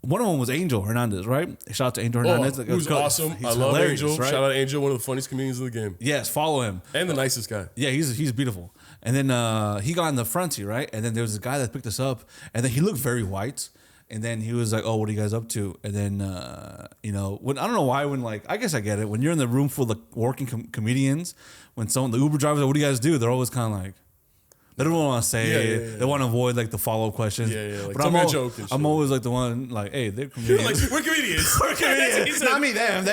one of them was Angel Hernandez, right? Shout out to Angel Hernandez. Who's awesome. I love Angel. Right? Shout out to Angel, one of the funniest comedians in the game. Yes, follow him. And the nicest guy. Yeah, he's beautiful. And then he got in the front seat, right? And then there was a guy that picked us up, and then he looked very white. And then he was like, "Oh, what are you guys up to?" And then I don't know why, when like, I guess I get it. When you're in the room full of working comedians, when the Uber driver's like, "What do you guys do?" They're always kind of like, they don't want to say. Yeah. They want to avoid like the follow-up questions. Yeah. Like, but I'm always like the one like, "Hey, they're comedians." You're like, "We're comedians. We're comedians." Not me, them.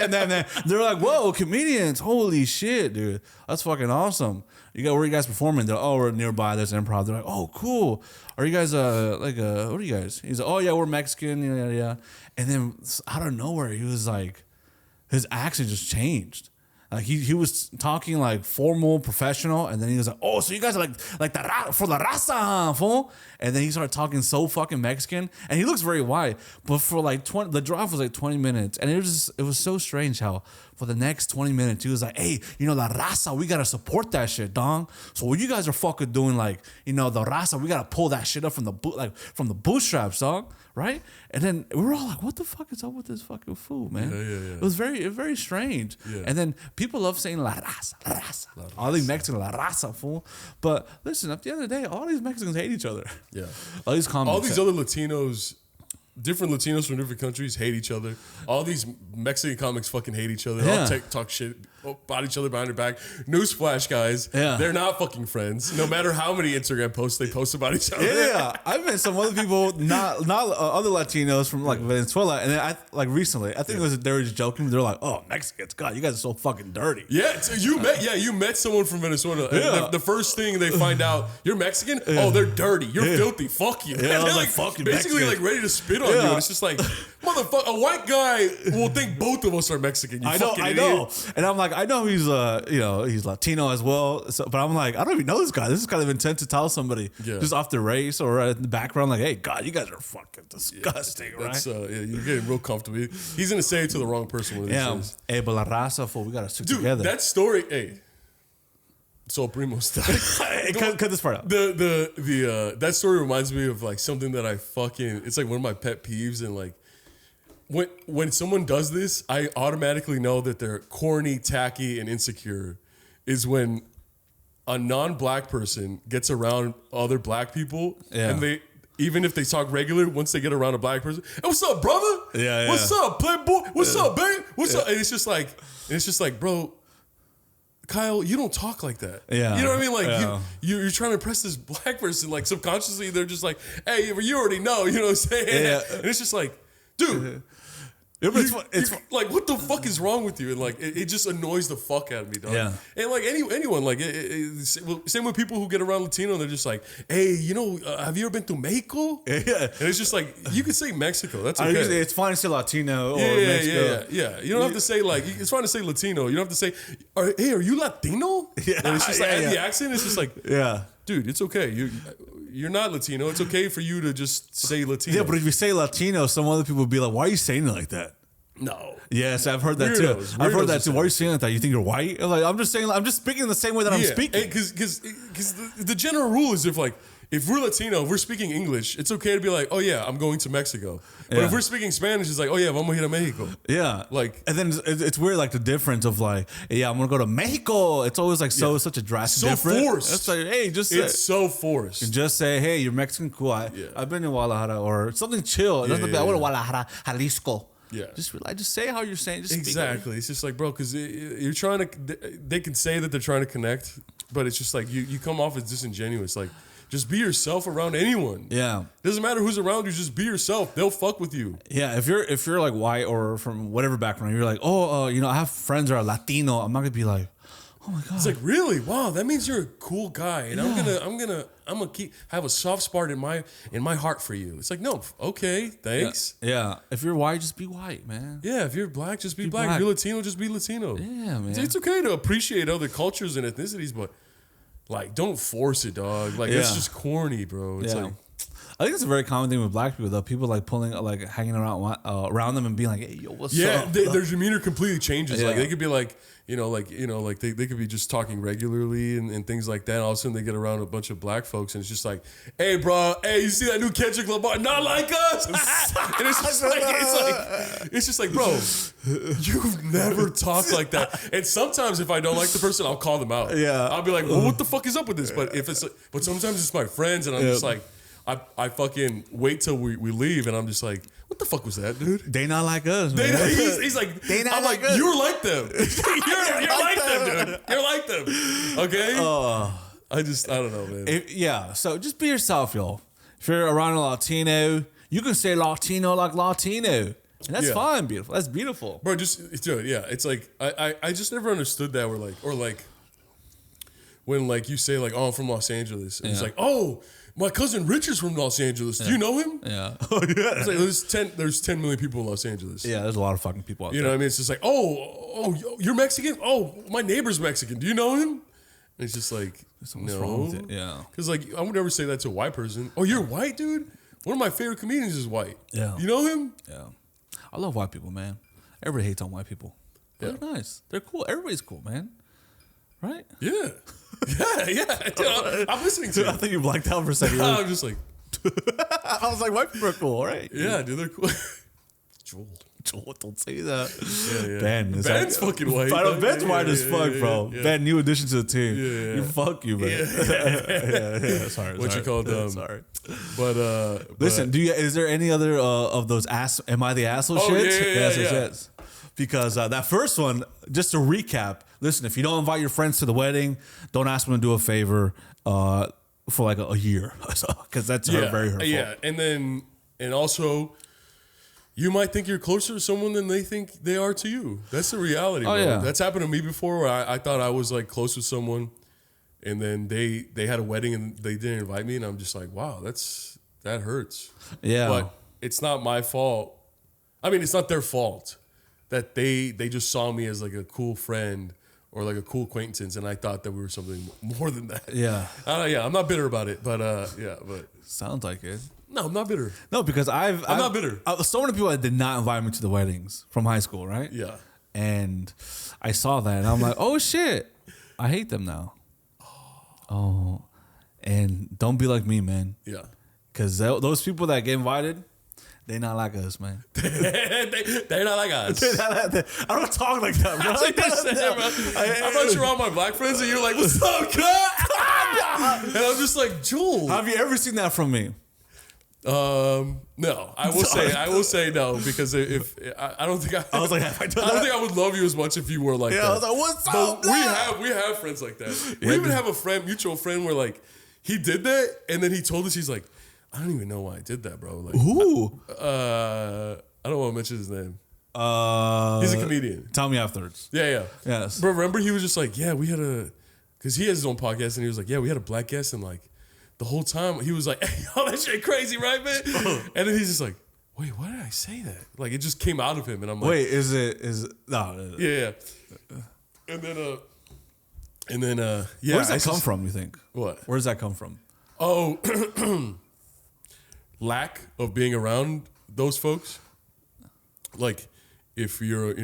They're like, "Whoa, comedians! Holy shit, dude, that's fucking awesome." Where are you guys performing? They're like, "Oh, we're nearby. There's improv." They're like, "Oh, cool. Are you guys what are you guys?" He's like, "Oh yeah, we're Mexican." Yeah. And then out of nowhere, he was like, his accent just changed. Like he was talking like formal, professional, and then he was like, "Oh, so you guys are like for la raza, huh, fool?" And then he started talking so fucking Mexican, and he looks very white. But for like the drive was like 20 minutes, and it was so strange how for the next 20 minutes he was like, "Hey, la raza, we gotta support that shit, dong. So what you guys are fucking doing, like, the raza, we gotta pull that shit up from the bootstraps, dog." Right? And then we were all like, what the fuck is up with this fucking fool, man? Yeah. It was very strange. Yeah. And then people love saying la raza. All these Mexicans, la raza, fool. But listen, at the end of the day, all these Mexicans hate each other. Yeah. All these other Latinos, different Latinos from different countries hate each other. All these Mexican comics fucking hate each other. They all talk shit about each other behind their back. Newsflash, guys. Yeah. They're not fucking friends. No matter how many Instagram posts they post about each other. Yeah. I've met some other people, not other Latinos from like Venezuela, and then recently, I think they were just joking. They're like, "Oh, Mexicans, God, you guys are so fucking dirty." Yeah, you met someone from Venezuela. Yeah. The first thing they find out, you're Mexican. Yeah. Oh, they're dirty. You're filthy. Fuck you. Yeah, I was like, fucking basically Mexican. Like ready to spit on you. And it's just like, motherfucker, a white guy will think both of us are Mexican. You I know. And I'm like, I know he's he's Latino as well. So, but I'm like, I don't even know this guy. This is kind of intense to tell somebody just off the race or in the background, like, "Hey, God, you guys are fucking disgusting," right? You're getting real comfortable. He's gonna say it to the wrong person when he says, "Hey, but la raza, fool, we gotta stick together." That story, hey. Soul Primos stuff. Cut this part out. That story reminds me of like something that it's like one of my pet peeves, and like when someone does this, I automatically know that they're corny, tacky, and insecure. Is when a non-black person gets around other black people, and they, even if they talk regular, once they get around a black person, "Hey, what's up, brother? Yeah. What's up, playboy? What's up, babe? What's up?" And it's just like, bro, Kyle, you don't talk like that. Yeah. You know what I mean? Like you're trying to impress this black person. Like subconsciously, they're just like, "Hey, you already know." You know what I'm saying? Yeah. And it's just like, dude. It's like, what the fuck is wrong with you? And like, it just annoys the fuck out of me, dog. Yeah. And like anyone, like, same with people who get around Latino, they're just like, "Hey, have you ever been to Mexico?" Yeah. And it's just like, you can say Mexico. That's okay. It's fine to say Latino or Mexico. Yeah. You don't have to say like, it's fine to say Latino. You don't have to say, "Hey, are you Latino?" Yeah. And it's just like, the accent is just like, dude, it's okay. You're not Latino. It's okay for you to just say Latino. Yeah, but if you say Latino, some other people will be like, "Why are you saying it like that?" No. Yes, I've heard that Weirdos. too. I've heard that Weirdos too. Why are you saying that? You think you're white? Like, I'm just saying. I'm just speaking the same way that I'm speaking. Because the general rule is if we're Latino, if we're speaking English, it's okay to be like, oh yeah, I'm going to Mexico. But if we're speaking Spanish, it's like, oh yeah, vamos a ir a Mexico. Yeah. Like, and then it's weird, like the difference of like, yeah, I'm gonna go to Mexico. It's always like such a drastic difference. Forced. It's like, hey, it's so forced. Just say, hey, you're Mexican, cool. I've been in Guadalajara or something chill. It doesn't be, I went to Guadalajara, Jalisco. Yeah, just say how you're saying. Just exactly. It's just like, bro, because you're trying to. They can say that they're trying to connect, but it's just like you come off as disingenuous. Like, just be yourself around anyone. Yeah, doesn't matter who's around you. Just be yourself. They'll fuck with you. Yeah, if you're like white or from whatever background, you're like, I have friends that are Latino. I'm not gonna be like, oh my god. It's like, really? Wow, that means you're a cool guy, and I'm gonna have a soft spot in my heart for you. It's like, no, okay, thanks. Yeah. If you're white, just be white, man. Yeah, if you're black, just be black. If you're Latino, just be Latino. Yeah, man. It's okay to appreciate other cultures and ethnicities, but like, don't force it, dog. Like, it's just corny, bro. It's like, I think it's a very common thing with black people, though. People like hanging around them and being like, "Hey, yo, what's up?" Yeah, their demeanor completely changes. Yeah. Like, they could be like, they could be just talking regularly and things like that. And all of a sudden, they get around a bunch of black folks, and it's just like, "Hey, bro, hey, you see that new Kendrick Lamar? Not like us." And it's just like, bro, you've never talked like that. And sometimes, if I don't like the person, I'll call them out. Yeah, I'll be like, "Well, what the fuck is up with this?" But sometimes it's my friends, and I'm just like. I fucking wait till we leave, and I'm just like, what the fuck was that, dude? They not like us, man. He's like, they not like us. You're like them. you're like them, dude. You're like them. Okay? I don't know, man. So just be yourself, y'all. If you're around a Latino, you can say Latino like Latino. And that's fine, beautiful. That's beautiful. Bro, dude, yeah. It's like, I just never understood that when like you say like, oh, I'm from Los Angeles. And it's like, oh, my cousin Richard's from Los Angeles. Do you know him? Yeah. Oh, yeah. It's like, there's 10 million people in Los Angeles. Yeah, there's a lot of fucking people out there. You know what I mean? It's just like, oh, you're Mexican? Oh, my neighbor's Mexican. Do you know him? And it's just like, what's wrong with it? Yeah. Because like, I would never say that to a white person. Oh, you're white, dude? One of my favorite comedians is white. Yeah. You know him? Yeah. I love white people, man. Everybody hates on white people. They're nice. They're cool. Everybody's cool, man. Right? Yeah. Yeah. Dude, I'm listening to you. I think you blacked out for a second. I'm just like... I was like, white people are cool, right? Yeah, dude, they're cool. Joel, don't say that. Yeah. Ben's fucking white. Ben's white as fuck, bro. Yeah. Ben, new addition to the team. Yeah. You fuck you, man. Yeah. Sorry. What you call them? Sorry. But listen, is there any other of those am I the asshole shits? Yes. Because that first one, just to recap, listen, if you don't invite your friends to the wedding, don't ask them to do a favor for like a year. Because that's very hurtful. Yeah, and also, you might think you're closer to someone than they think they are to you. That's the reality, bro. Yeah. That's happened to me before where I thought I was like close with someone, and then they had a wedding and they didn't invite me, and I'm just like, wow, that hurts. Yeah. But it's not my fault. I mean, it's not their fault that they just saw me as like a cool friend or like a cool acquaintance, and I thought that we were something more than that. Yeah. I'm not bitter about it, but but sounds like it. No, I'm not bitter. No, because I'm not bitter. So many people that did not invite me to the weddings from high school, right? Yeah. And I saw that, and I'm like, oh shit, I hate them now. Oh, and don't be like me, man. Yeah. Because those people that get invited, they not like us, man. They're not like us. I don't talk like that, bro. I thought you were all my black friends, and you're like, "What's up, cut?" And I'm just like, "Joel, have you ever seen that from me?" No. I will say no, because if I don't think I was like, I don't think I would love you as much if you were like that. I was like, "What's up?" We have friends like that. We even have a mutual friend where like he did that, and then he told us, he's like, I don't even know why I did that, bro. Like, who? I don't want to mention his name. He's a comedian. Tell me afterwards. Yeah. Yes. But remember, he was just like, yeah, we had because he has his own podcast, and he was like, yeah, we had a black guest, and like the whole time he was like, hey, yo, that shit crazy, right, man? And then he's just like, wait, why did I say that? Like, it just came out of him, and I'm like, wait, is it no? Yeah. And then yeah. Where does that come from? You think? What? Where does that come from? Oh. Lack of being around those folks. Like, if you're,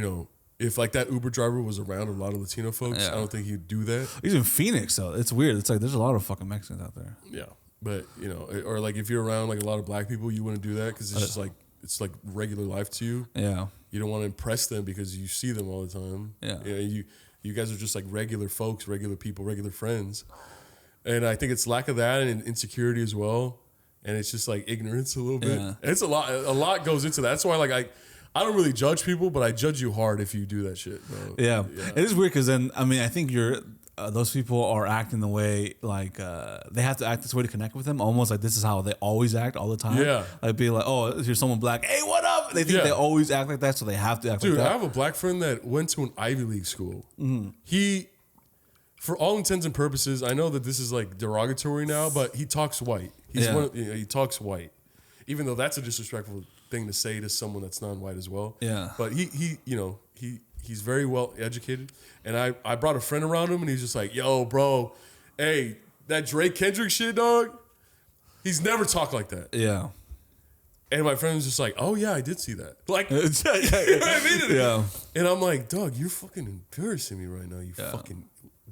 if like that Uber driver was around a lot of Latino folks, I don't think he'd do that. He's in Phoenix, though. It's weird. It's like there's a lot of fucking Mexicans out there. Yeah, but or like if you're around like a lot of black people, you wouldn't do that because it's just like it's like regular life to you. Yeah, you don't want to impress them because you see them all the time. Yeah, you guys are just like regular folks, regular people, regular friends, and I think it's lack of that and insecurity as well, and it's just like ignorance a little bit. Yeah. It's a lot goes into that. That's why like I don't really judge people, but I judge you hard if you do that shit, bro. Yeah. It is weird because then, I mean, I think those people are acting the way, like, they have to act this way to connect with them. Almost like this is how they always act all the time. Yeah. Like, be like, oh, here's someone black. Hey, what up? They think they always act like that, so they have to act like that. Dude, I have a black friend that went to an Ivy League school. Mm-hmm. He, for all intents and purposes, I know that this is like derogatory now, but he talks white. He talks white. Even though that's a disrespectful thing to say to someone that's non-white as well. Yeah. But he's very well educated. And I brought a friend around him and he's just like, yo, bro, hey, that Drake Kendrick shit, dog, he's never talked like that. Yeah. And my friend was just like, oh yeah, I did see that. Like, you know what I mean? Yeah. And I'm like, dog, you're fucking embarrassing me right now, you fucking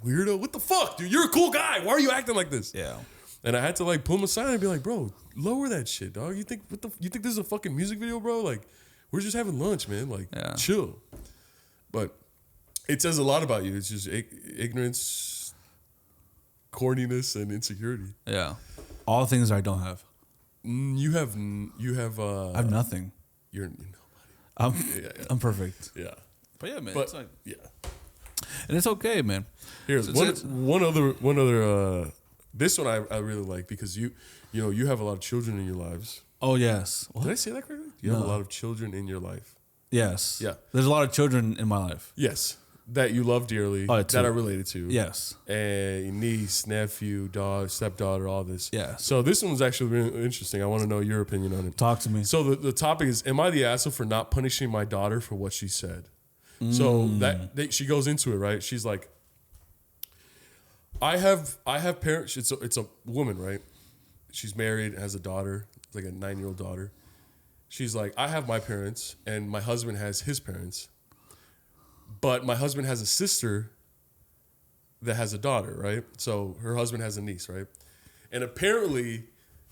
weirdo. What the fuck, dude? You're a cool guy. Why are you acting like this? Yeah. And I had to like pull him aside and be like, bro, lower that shit, dog. You think this is a fucking music video, bro? Like, we're just having lunch, man. Like, chill. But it says a lot about you. It's just ignorance, corniness, and insecurity. Yeah. All things I don't have. You have I have nothing. You're nobody. I'm perfect. Yeah. But yeah, man. But, it's like, yeah. And it's okay, man. Here's one other. This one I really like because you have a lot of children in your lives. Oh yes. What? Did I say that correctly? You have a lot of children in your life. Yes. Yeah. There's a lot of children in my life. Yes. That you love dearly. That are related to. Yes. And niece, nephew, dog, stepdaughter, all this. Yeah. So this one's actually really interesting. I want to know your opinion on it. Talk to me. So the topic is, am I the asshole for not punishing my daughter for what she said? So she goes into it, right? She's like, I have parents. It's a woman, right? She's married, has a daughter, like a 9-year-old daughter. She's like, I have my parents, and my husband has his parents, but my husband has a sister that has a daughter, right? So her husband has a niece, right? And apparently,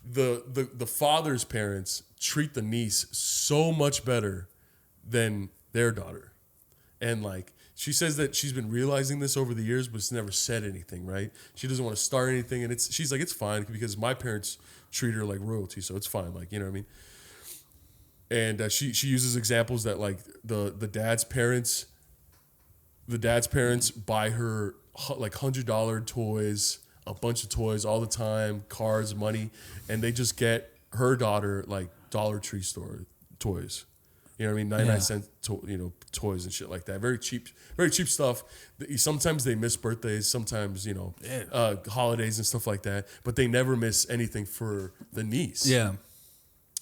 the father's parents treat the niece so much better than their daughter, and like. She says that she's been realizing this over the years, but it's never said anything, right? She doesn't want to start anything, and she's like, it's fine because my parents treat her like royalty, so it's fine, like, you know what I mean? And she uses examples that like the dad's parents buy her like $100 toys, a bunch of toys all the time, cars, money, and they just get her daughter like Dollar Tree store toys. You know what I mean? 99-cent toys and shit like that. Very cheap stuff. Sometimes they miss birthdays, sometimes, holidays and stuff like that. But they never miss anything for the niece. Yeah.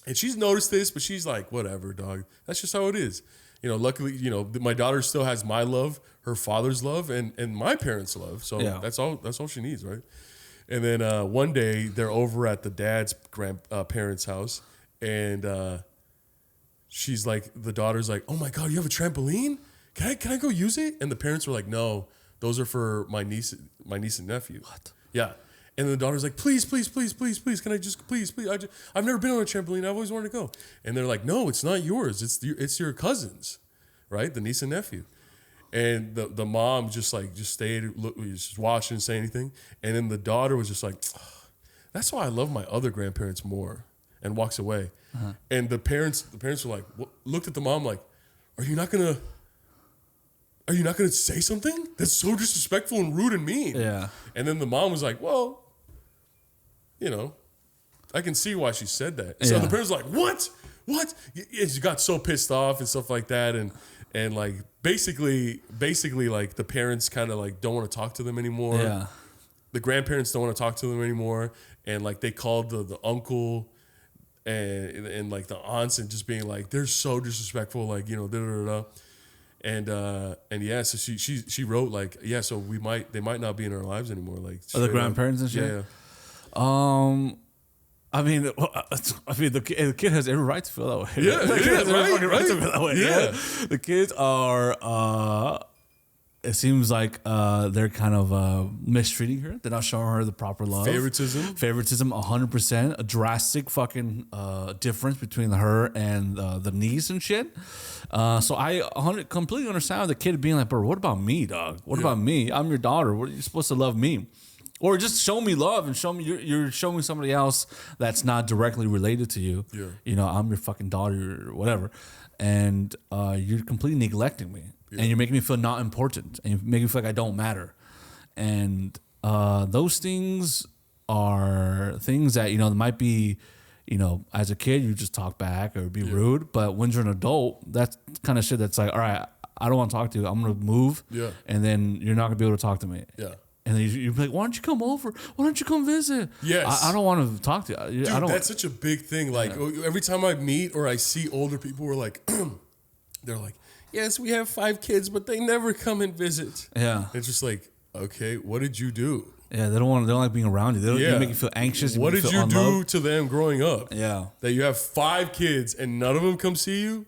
And she's noticed this, but she's like, whatever, dog. That's just how it is. Luckily, my daughter still has my love, her father's love, and my parents' love. So that's all she needs, right? And then one day they're over at the dad's grandparents' house, and she's like, the daughter's like, oh my God, you have a trampoline? Can I go use it? And the parents were like, no, those are for my niece and nephew. What? Yeah. And the daughter's like, please, can I just, please. I've never been on a trampoline. I've always wanted to go. And they're like, no, it's not yours. It's your cousin's, right? The niece and nephew. And the mom just stayed, just watched, didn't say anything. And then the daughter was just like, that's why I love my other grandparents more, and walks away. Uh-huh. And the parents were like, looked at the mom like, are you not gonna say something? That's so disrespectful and rude and mean. Yeah. And then the mom was like, well, I can see why she said that. So the parents were like, what? And she got so pissed off and stuff like that, and like basically like the parents kind of like don't want to talk to them anymore. Yeah. The grandparents don't want to talk to them anymore, and like they called the uncle and like the aunts and just being like, they're so disrespectful, like, da da da. And yeah, so she wrote like, yeah, so they might not be in our lives anymore, like the grandparents and shit. Yeah. I mean, the kid has every right to feel that way. Yeah, the kid has every fucking right to right. feel that way. Yeah. The kids are. It seems like they're kind of mistreating her. They're not showing her the proper love. Favoritism, 100%. A drastic fucking difference between her and the niece and shit. So I completely understand the kid being like, bro, what about me, dog? What about me? I'm your daughter. What are you supposed to love me? Or just show me love and show me you're showing somebody else that's not directly related to you. Yeah. You know, I'm your fucking daughter or whatever. And you're completely neglecting me. Yeah. And you're making me feel not important. And you make me feel like I don't matter. And those things are things that, you know, might be, you know, as a kid, you just talk back or be rude. But when you're an adult, that's kind of shit that's like, all right, I don't want to talk to you. I'm going to move. Yeah. And then you're not going to be able to talk to me. Yeah. And then you'd be like, why don't you come over? Why don't you come visit? Yes. I don't want to talk to you. Dude, I don't. That's such a big thing. Like every time I meet or I see older people who are like, they're like, yes, we have 5 kids, but they never come and visit. Yeah. It's just like, okay, what did you do? Yeah, they don't like being around you. They make you feel anxious. What did you do to them growing up? Yeah. That you have 5 kids and none of them come see you?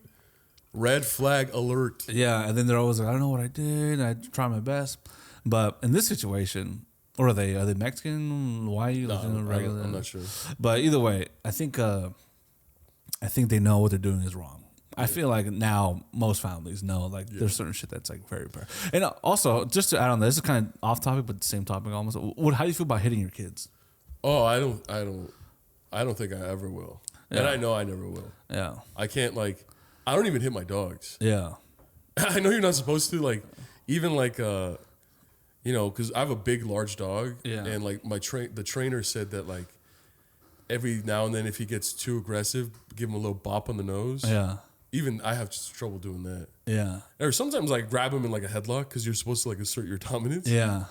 Red flag alert. Yeah, and then they're always like, I don't know what I did. I tried my best. But in this situation, or are they Mexican? Why? No, I'm not sure. But either way, I think they know what they're doing is wrong. I feel like now most families know like there's certain shit that's like very bad. And also, just to add on this is kind of off topic, but the same topic almost. How do you feel about hitting your kids? Oh, I don't think I ever will. Yeah. And I know I never will. Yeah. I can't I don't even hit my dogs. Yeah. I know you're not supposed to even you know, because I have a big, large dog, and like the trainer said that like every now and then if he gets too aggressive, give him a little bop on the nose. Yeah. Even I have trouble doing that. Yeah. Or sometimes I grab him in like a headlock because you're supposed to like assert your dominance. Yeah.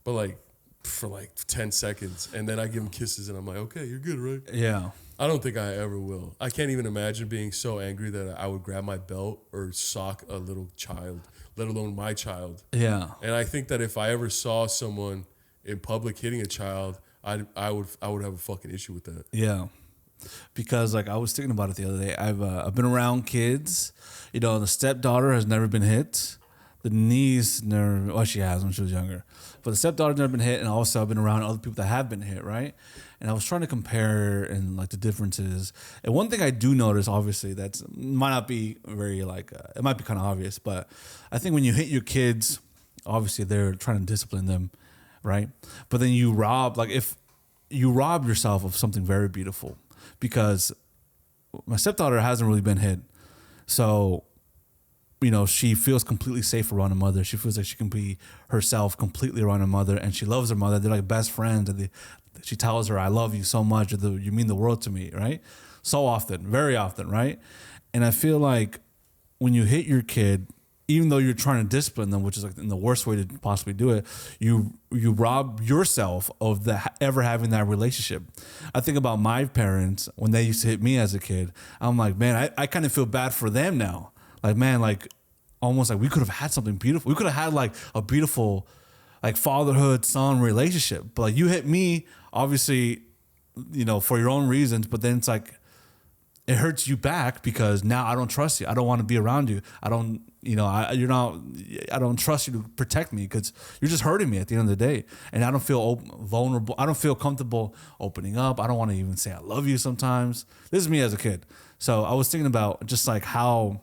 But like for like 10 seconds, and then I give him kisses, and I'm like, okay, you're good, right? Yeah. I don't think I ever will. I can't even imagine being so angry that I would grab my belt or sock a little child, let alone my child. Yeah. And I think that if I ever saw someone in public hitting a child, I would have a fucking issue with that. Yeah. Because like I was thinking about it the other day. I've been around kids. You know, the stepdaughter has never been hit. The niece never. Well, she has when she was younger. But the stepdaughter's never been hit, and also I've been around other people that have been hit, right? And I was trying to compare and like the differences. And one thing I do notice, obviously, that's might not be very like it might be kind of obvious, but I think when you hit your kids, obviously they're trying to discipline them, right? But then you rob, like if you rob yourself of something very beautiful, because my stepdaughter hasn't really been hit, so. You know, she feels completely safe around her mother. She feels like she can be herself completely around her mother, and she loves her mother. They're like best friends. And she tells her, I love you so much. You mean the world to me, right? So often, very often, right? And I feel like when you hit your kid, even though you're trying to discipline them, which is like in the worst way to possibly do it, you rob yourself of ever having that relationship. I think about my parents when they used to hit me as a kid. I'm like, man, I kind of feel bad for them now. Like, man, like almost like we could have had something beautiful. We could have had like a beautiful like fatherhood son relationship. But like you hit me, obviously, you know, for your own reasons, but then it's like it hurts you back because now I don't trust you. I don't want to be around you. I don't, you know, I don't trust you to protect me because you're just hurting me at the end of the day. And I don't feel vulnerable. I don't feel comfortable opening up. I don't want to even say I love you sometimes. This is me as a kid. So I was thinking about just like how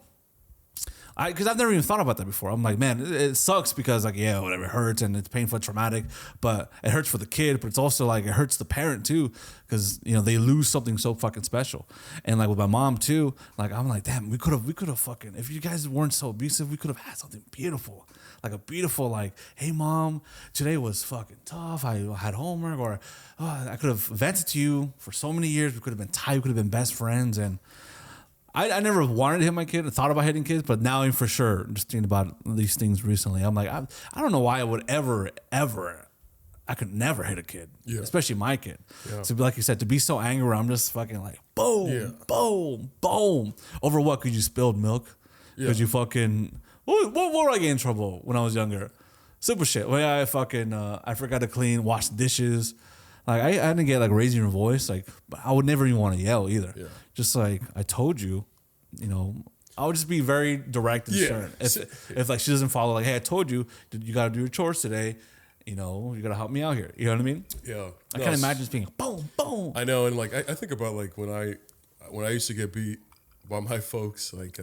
because I've never even thought about that before. I'm like, man, it sucks because like, yeah, whatever, it hurts and it's painful and traumatic, but it hurts for the kid, but it's also like, it hurts the parent too. Cause you know, they lose something so fucking special. And like with my mom too, like, I'm like, damn, we could have fucking, if you guys weren't so abusive, we could have had something beautiful. Like a beautiful, like, hey mom, today was fucking tough. I had homework, or I could have vented to you for so many years. We could have been tight. We could have been best friends. And I never wanted to hit my kid. I thought about hitting kids, but now I'm for sure just thinking about these things recently. I'm like, I don't know why I would ever, I could never hit a kid, especially my kid. Yeah. So like you said, to be so angry, I'm just fucking like, boom, boom, boom. Over what? Because you spilled milk? Because you fucking, what would I get in trouble when I was younger? Simple shit. Well, I forgot to wash the dishes. Like I didn't get like raising your voice. Like I would never even want to yell either. Yeah. Just like I told you, you know, I would just be very direct and stern. If like she doesn't follow, like, hey, I told you, you got to do your chores today. You know, you got to help me out here. You know what I mean? Yeah. I can't imagine just being boom, boom. I know, and like I think about like when I used to get beat by my folks. Like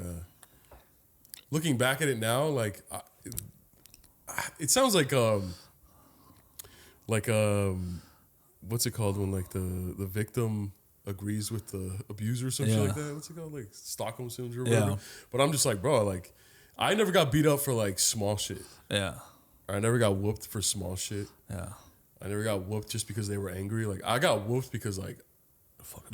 looking back at it now, like it sounds like what's it called when like the victim agrees with the abuser or some shit like that? What's it called? Like Stockholm syndrome or whatever. Yeah. But I'm just like, bro, like I never got beat up for like small shit. Yeah. Or I never got whooped for small shit. Yeah. I never got whooped just because they were angry. Like I got whooped because like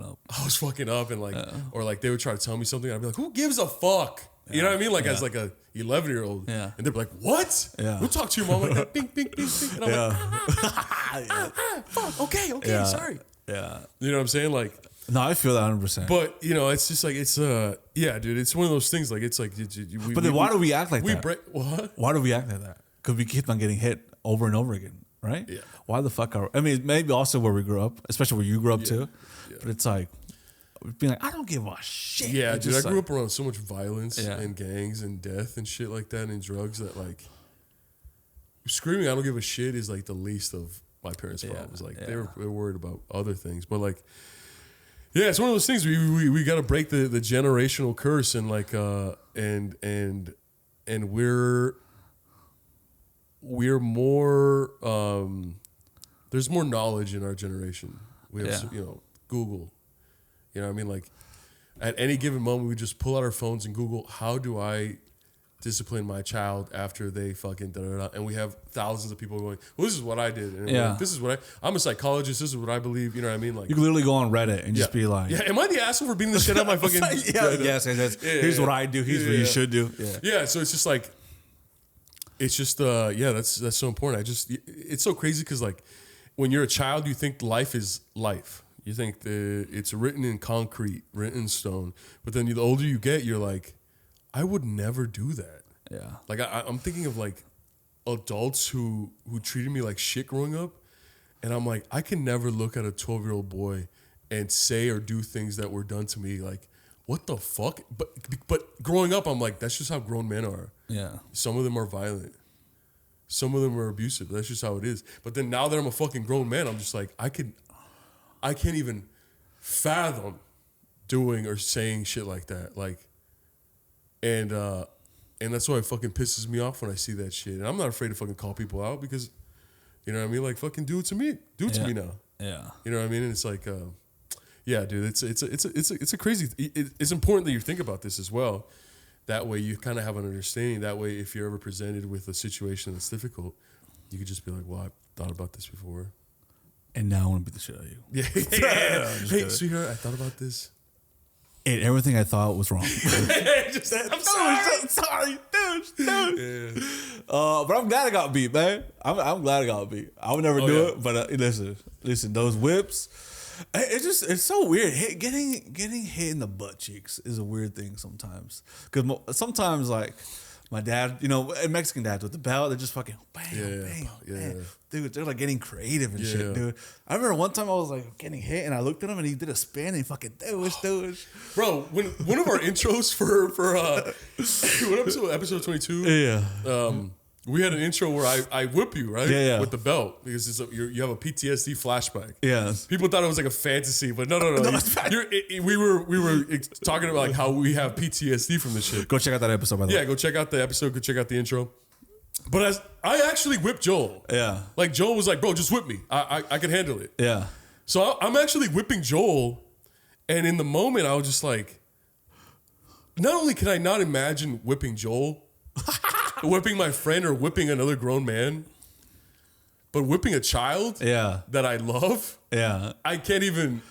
I was fucking up and like or like they would try to tell me something and I'd be like, who gives a fuck? Yeah. You know what I mean? Like as like a 11-year-old. Yeah. And they'd be like, what? Yeah. We'll talk to your mom like that. Bing, bing, bing, bing. And I'm like, fuck, okay, sorry. Yeah. You know what I'm saying? Like, no, I feel that 100%. But, you know, it's just like, it's, yeah, dude, it's one of those things. Like, it's like, but then why do we act like that? What? Why do we act like that? Because we keep on getting hit over and over again, right? Yeah. Why the fuck I mean, maybe also where we grew up, especially where you grew up too. Yeah. But it's like, being like, I don't give a shit. Yeah, dude, I grew up around so much violence and gangs and death and shit like that and drugs that like screaming I don't give a shit is like the least of my parents' problems. Like they're worried about other things. But like it's one of those things we gotta break the generational curse and like and we're more there's more knowledge in our generation. We have you know, Google. You know what I mean? Like, at any given moment, we just pull out our phones and Google, how do I discipline my child after they fucking da-da-da? And we have thousands of people going, well, this is what I did. And like, this is what I'm a psychologist. This is what I believe. You know what I mean? Like, you can literally go on Reddit and just be like, am I the asshole for beating the shit out of my fucking... Yes. Here's what I do. Here's what you should do. Yeah. So it's just like, it's just, that's so important. It's so crazy because like, when you're a child, you think life is life. You think it's written in concrete, written in stone. But then the older you get, you're like, I would never do that. Yeah. Like I'm thinking of like adults who treated me like shit growing up. And I'm like, I can never look at a 12-year-old boy and say or do things that were done to me. Like, what the fuck? But growing up, I'm like, that's just how grown men are. Yeah. Some of them are violent. Some of them are abusive. That's just how it is. But then now that I'm a fucking grown man, I'm just like, I can't even fathom doing or saying shit like that. Like, and that's why it fucking pisses me off when I see that shit. And I'm not afraid to fucking call people out because, you know what I mean? Like, fucking do it to me. Do it to me now. Yeah. You know what I mean? And it's like, yeah, dude, it's a crazy, it's important that you think about this as well. That way you kind of have an understanding. That way, if you're ever presented with a situation that's difficult, you could just be like, well, I've thought about this before. And now I want to beat the shit out of you. Yeah. Hey, sweetheart, I thought about this. And everything I thought was wrong. I'm sorry, dude. Yeah. But I'm glad I got beat, man. I'm glad I got beat. I would never do it, but listen, those whips. It's so weird. Getting hit in the butt cheeks is a weird thing sometimes. Because sometimes like. My dad, you know, Mexican dads with the belt, they're just fucking bam. Dude, they're like getting creative and shit, dude. I remember one time I was like getting hit and I looked at him and he did a spin and he fucking do it. Bro, when one of our intros for what episode 22? We had an intro where I whip you, right? Yeah. With the belt because you have a PTSD flashback. Yeah. People thought it was like a fantasy, but no. We were talking about like how we have PTSD from this shit. Go check out that episode, by the way. Yeah, go check out the episode. Go check out the intro. But as I actually whipped Joel. Yeah. Like Joel was like, bro, just whip me. I can handle it. Yeah. So I'm actually whipping Joel, and in the moment I was just like, not only can I not imagine whipping Joel. Whipping my friend or whipping another grown man, but whipping a child that I love, I can't even,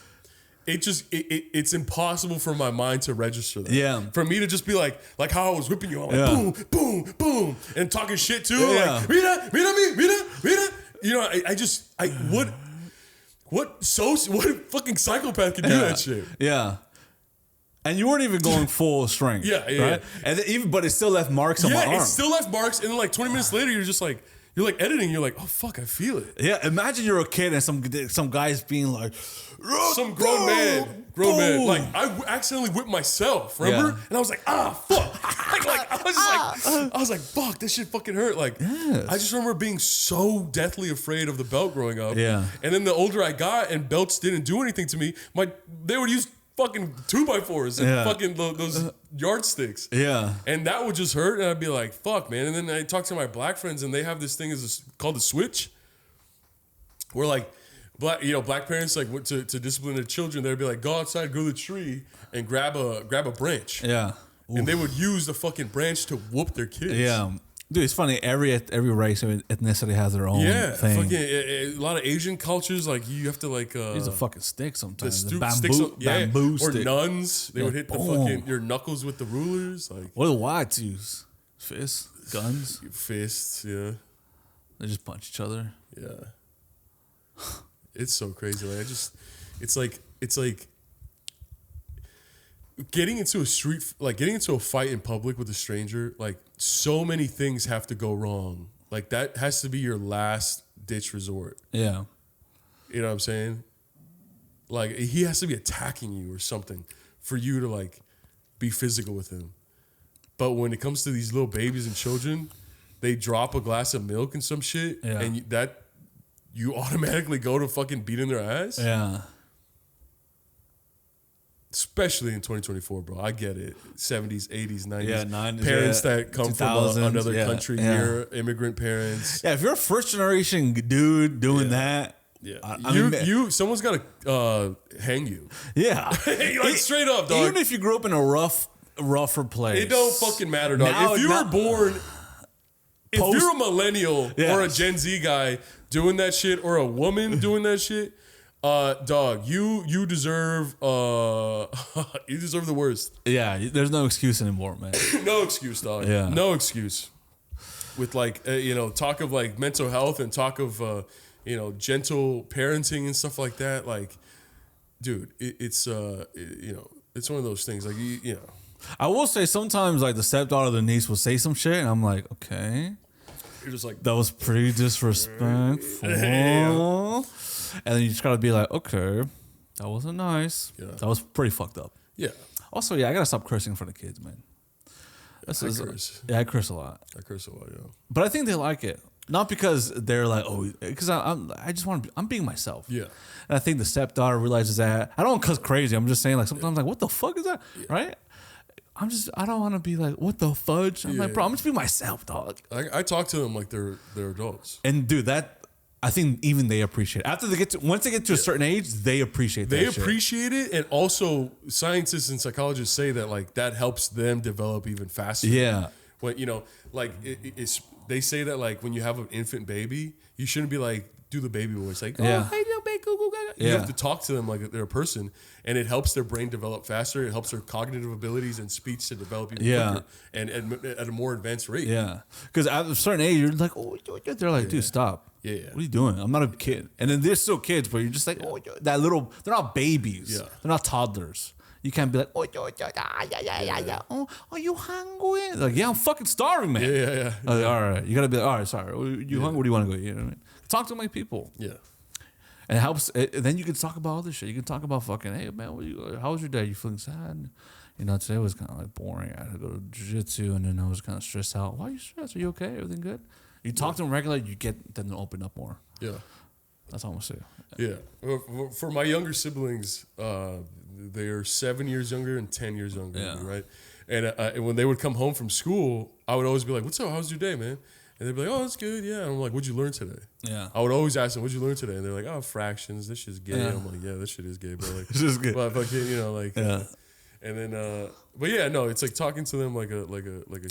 it's impossible for my mind to register that. Yeah. For me to just be like how I was whipping you, I'm like boom, boom, boom, and talking shit too, like, mira. You know, what fucking psychopath can do that shit? Yeah. And you weren't even going full strength. Right? And but it still left marks on my arm. Yeah, it still left marks. And then like 20 minutes later, you're just like, You're like editing. You're like, oh fuck, I feel it. Yeah, imagine you're a kid and some guy's being like, some grown man, like I accidentally whipped myself, remember? And I was like, fuck. I was like, fuck, this shit fucking hurt. Like, I just remember being so deathly afraid of the belt growing up. Yeah. And then the older I got and belts didn't do anything to me, they would use fucking 2x4s and fucking those yardsticks. Yeah. And that would just hurt. And I'd be like, fuck, man. And then I talk to my black friends and they have this thing called the switch. Where like, black parents like went to discipline their children. They'd be like, go outside, go to the tree and grab a branch. Yeah. And they would use the fucking branch to whoop their kids. Yeah. Dude, it's funny. Every race and ethnicity has their own thing. Fucking a lot of Asian cultures, like you have to like use a fucking stick sometimes. Bamboo stick. Or nuns. They would hit the fucking your knuckles with the rulers. Like what do the whites use? Fists, guns, fists. Yeah, they just punch each other. Yeah, it's so crazy. Like it's like getting into a fight in public with a stranger. Like so many things have to go wrong. Like that has to be your last ditch resort. Yeah, you know what I'm saying? Like he has to be attacking you or something for you to like be physical with him. But when it comes to these little babies and children, they drop a glass of milk and some shit, and you automatically go to fucking beating their ass. Yeah. Especially in 2024, bro. I get it. 70s, 80s, 90s. Yeah, 90s. Parents that come from another country here, immigrant parents. Yeah, if you're a first generation dude doing that, someone's got to hang you. Yeah. Like straight up, dog. Even if you grew up in a rougher place. It don't fucking matter, dog. If you were born... If you're a millennial or a Gen Z guy doing that shit or a woman doing that shit... dog, you deserve the worst. Yeah, there's no excuse anymore, man. No excuse, dog. Yeah. No excuse. With like talk of like mental health and talk of gentle parenting and stuff like that. Like, dude, it's it's one of those things. Like I will say sometimes like the stepdaughter or the niece will say some shit, and I'm like, okay, you're just like that was pretty disrespectful. Yeah. And then you just gotta be like, okay, that wasn't nice. Yeah. That was pretty fucked up. Yeah. Also, I gotta stop cursing in front of kids, man. I curse. Yeah, I curse a lot. Yeah. But I think they like it. Not because they're like, because I just want to I'm being myself. Yeah. And I think the stepdaughter realizes that. I don't cuss crazy. I'm just saying like sometimes like, what the fuck is that? Yeah. Right? I don't want to be like, what the fudge? I'm like, bro, I'm just being myself, dog. I talk to them like they're adults. And dude, I think even they appreciate it. Once they get to a certain age, they appreciate that. They appreciate it, and also scientists and psychologists say that like that helps them develop even faster. Yeah. When they say that like when you have an infant baby, you shouldn't be like do the baby voice like hey little baby, you have to talk to them like they're a person, and it helps their brain develop faster. It helps their cognitive abilities and speech to develop even quicker and at a more advanced rate. Yeah, because at a certain age, you're like, they're like, dude, stop. Yeah. What are you doing? I'm not a kid. And then they're still kids, but you're just like, that little, they're not babies. Yeah. They're not toddlers. You can't be like, oh, are you hungry? Like, yeah, I'm fucking starving, man. Yeah. Like, all right. You got to be like, all right, sorry. You hungry? Where do you want to go? You know what I mean? Talk to them like people. Yeah. And it helps. Then you can talk about other shit. You can talk about fucking, hey, man, how was your day? You feeling sad? You know, today was kind of like boring. I had to go to jiu-jitsu, and then I was kind of stressed out. Why are you stressed? Are you okay? Everything good? You talk to them regularly, you get them to open up more. Yeah. That's all I'm going to say. Yeah. For my younger siblings, they're 7 years younger and 10 years younger than me, right? And when they would come home from school, I would always be like, what's up? How's your day, man? And they'd be like, oh, that's good. Yeah. And I'm like, what'd you learn today? Yeah. I would always ask them, what'd you learn today? And they're like, oh, fractions. This shit's gay. Yeah. I'm like, yeah, this shit is gay, bro. Like, this is good. But fucking, yeah. And then, but yeah, no, it's like talking to them like a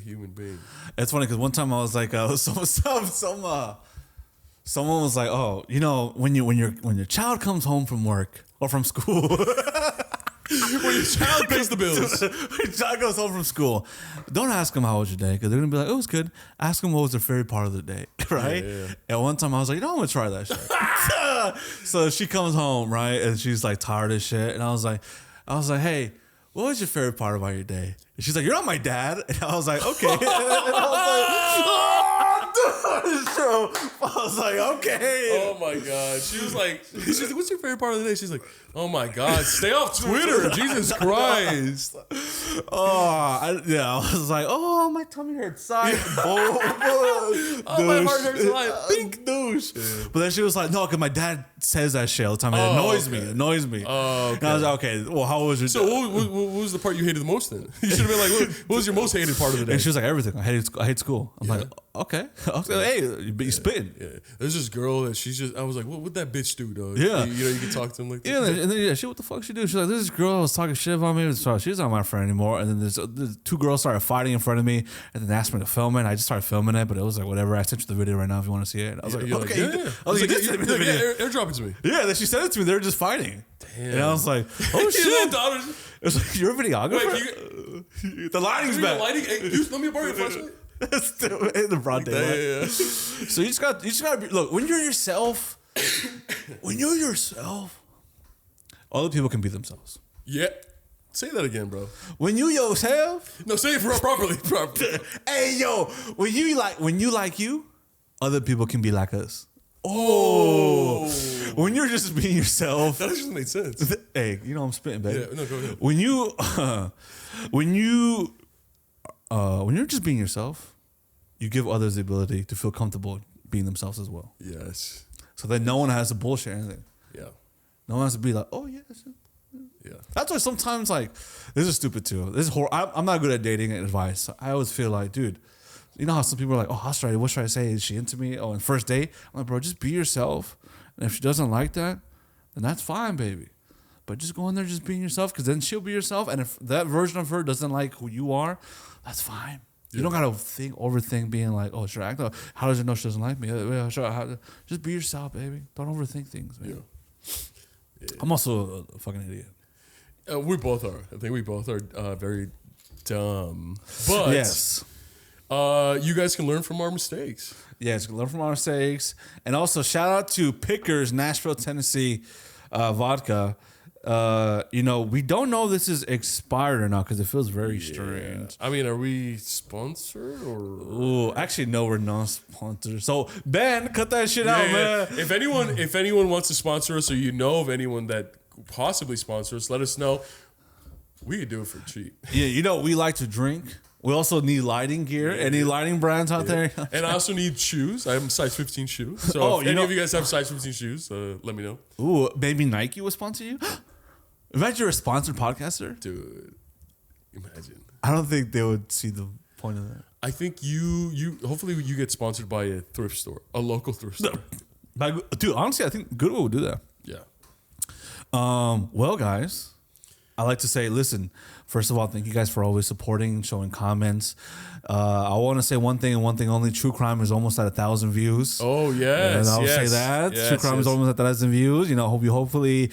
human being. It's funny because one time I was like, someone was like, oh, when your child comes home from work or from school, when your child pays the bills, when your child goes home from school, don't ask them how was your day because they're gonna be like, oh, it was good. Ask them what was their favorite part of the day, right? Yeah. And one time I was like, I'm gonna try that shit. So she comes home, right, and she's like tired as shit, and I was like, hey, what was your favorite part about your day? And she's like, you're not my dad. And I was like, okay. And I was like, So I was like, okay. Oh my god. She's like, what's your favorite part of the day? She's like, oh my god, stay off Twitter. Jesus Christ. I was like, oh, my tummy hurts. Sorry. Oh, my heart hurts a lot. Pink douche. Yeah. But then she was like, no, because my dad says that shit all the time. It annoys me. It annoys me. Oh, okay. And I was like, okay, well, how was your So what was the part you hated the most then? You should have been like, what was your most hated part of the day? And she was like, everything. I hate school. I'm like, okay. Hey, you spitting. Yeah. There's this girl that I was like, what'd that bitch do, though? Yeah. You can talk to him like that. Yeah, and then what the fuck she do? She's like, this girl was talking shit about me. So she's not my friend anymore. And then there's two girls started fighting in front of me, and then they asked me to film it. And I just started filming it, but it was like, whatever. I sent you the video right now if you want to see it. And I was like, okay. I was like, airdrop it to me. Yeah, then she sent it to me. They were just fighting. Damn. And I was like, oh shit. It's like, you're a videographer? Wait, the lighting's bad. Let me borrow your flashlight. Still in the broad daylight. Yeah. So you just gotta be, look, when you're yourself, other people can be themselves. Yeah. Say that again, bro. When you yourself. No, say it properly. Hey, yo, when you like you, other people can be like us. Oh. When you're just being yourself. That just made sense. Hey, you know I'm spitting, baby. Yeah, no, go ahead. When you're just being yourself, you give others the ability to feel comfortable being themselves as well. Yes. So that no one has to bullshit anything. Yeah. No one has to be like, oh yeah. Yeah. That's why sometimes like this is stupid too. This is I'm not good at dating advice. I always feel like, dude, you know how some people are like, oh, what should I say? Is she into me? Oh, on first date, I'm like, bro, just be yourself. And if she doesn't like that, then that's fine, baby. But just go in there, just being yourself, because then she'll be herself. And if that version of her doesn't like who you are, that's fine. Yeah. You don't gotta overthink being like, oh, should I act? How does it know she doesn't like me? Just be yourself, baby. Don't overthink things, man. Yeah. I'm also a fucking idiot. We both are. I think we both are very dumb. But yes. You guys can learn from our mistakes. Yes, learn from our mistakes. And also, shout out to Pickers, Nashville, Tennessee vodka. We don't know if this is expired or not because it feels very strange. I mean, are we sponsored or? Ooh, actually, no, we're not sponsored. So Ben, cut that shit out, man. If anyone wants to sponsor us, or you know of anyone that possibly sponsors us, let us know. We could do it for cheap. Yeah, we like to drink. We also need lighting gear. Any lighting brands out there? And I also need shoes. I have size 15 shoes. So if any of you guys have size 15 shoes, let me know. Ooh, maybe Nike will sponsor you? Imagine you're a sponsored podcaster. Dude, imagine. I don't think they would see the point of that. I think you hopefully you get sponsored by a thrift store, a local thrift store. Dude, honestly, I think Goodwill would do that. Yeah. Well, guys, I like to say, listen, first of all, thank you guys for always supporting, showing comments. I want to say one thing and one thing only. True Crime is almost at 1,000 views. Oh, yes. And I'll say that. Yes, True Crime is almost at 1,000 views. Hopefully,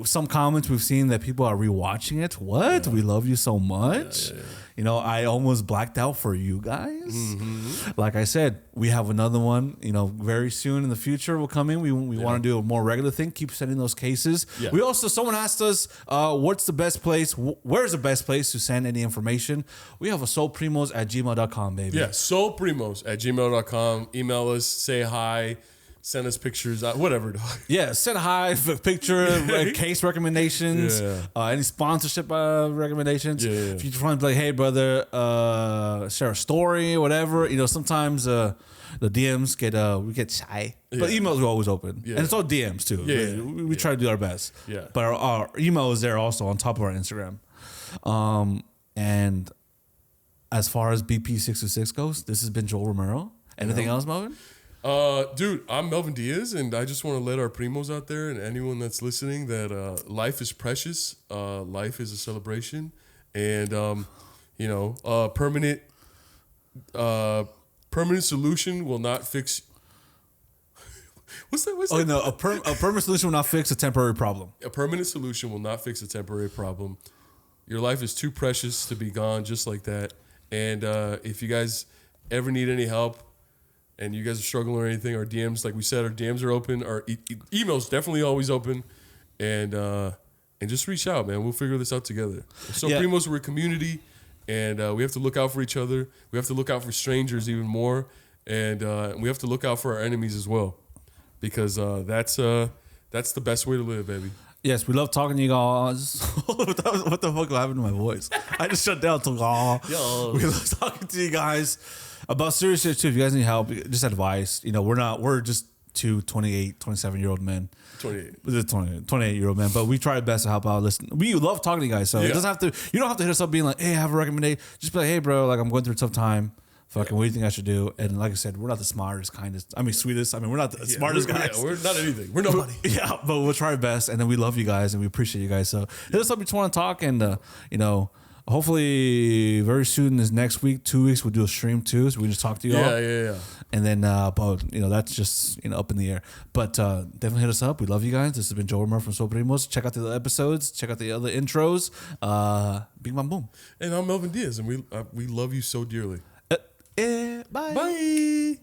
some comments we've seen that people are rewatching it. What? Yeah. We love you so much. Yeah. I almost blacked out for you guys. Mm-hmm. Like I said, we have another one, very soon in the future will come in. We want to do a more regular thing. Keep sending those cases. Yeah. Someone asked us, what's the best place? Where's the best place to send any information? We have a SoulPrimos@gmail.com, baby. Yeah, SoulPrimos@gmail.com. Email us, say hi. Send us pictures, whatever. Yeah, send hi, picture, case recommendations, any sponsorship recommendations. Yeah. If you just want to be like, hey, brother, share a story, whatever. Sometimes the DMs we get shy, but emails are always open, and it's all DMs too. Yeah, we try to do our best. Yeah, but our email is there also on top of our Instagram. And as far as BP626 goes, this has been Joel Romero. Anything else, Melvin? Dude, I'm Melvin Diaz, and I just want to let our primos out there and anyone that's listening that life is precious. Life is a celebration, and permanent solution will not fix. What's that? Oh no, a permanent solution will not fix a temporary problem. A permanent solution will not fix a temporary problem. Your life is too precious to be gone just like that. And if you guys ever need any help, and you guys are struggling or anything, our DMs, like we said, our DMs are open. Our emails definitely always open. And just reach out, man. We'll figure this out together. So Primos, we're a community, and we have to look out for each other. We have to look out for strangers even more. And we have to look out for our enemies as well, because that's the best way to live, baby. Yes, we love talking to you guys. What the fuck happened to my voice? I just shut down. We love talking to you guys about serious shit too. If you guys need help, just advice. You know, we're just two 28, 27-year-old men. 28-year-old men, but we try our best to help out. Listen, we love talking to you guys, so it doesn't have to. You don't have to hit us up being like, "Hey, I have a recommendation." Just be like, "Hey, bro, like I'm going through a tough time. Fucking, what do you think I should do?" And like I said, we're not the smartest, kindest. I mean, sweetest. I mean, we're not the smartest guys. Yeah, we're not anything. We're nobody. Yeah, but we'll try our best, and then we love you guys, and we appreciate you guys. So hit us up if you want to talk, and you know. Hopefully, very soon, this next week, 2 weeks, we'll do a stream too, so we can just talk to you all. Yeah. And then, but you know, that's just up in the air. But definitely hit us up. We love you guys. This has been Joel from Soul Primos. Check out the other episodes. Check out the other intros. Bing bang boom. And I'm Melvin Diaz, and we love you so dearly. Bye. Bye.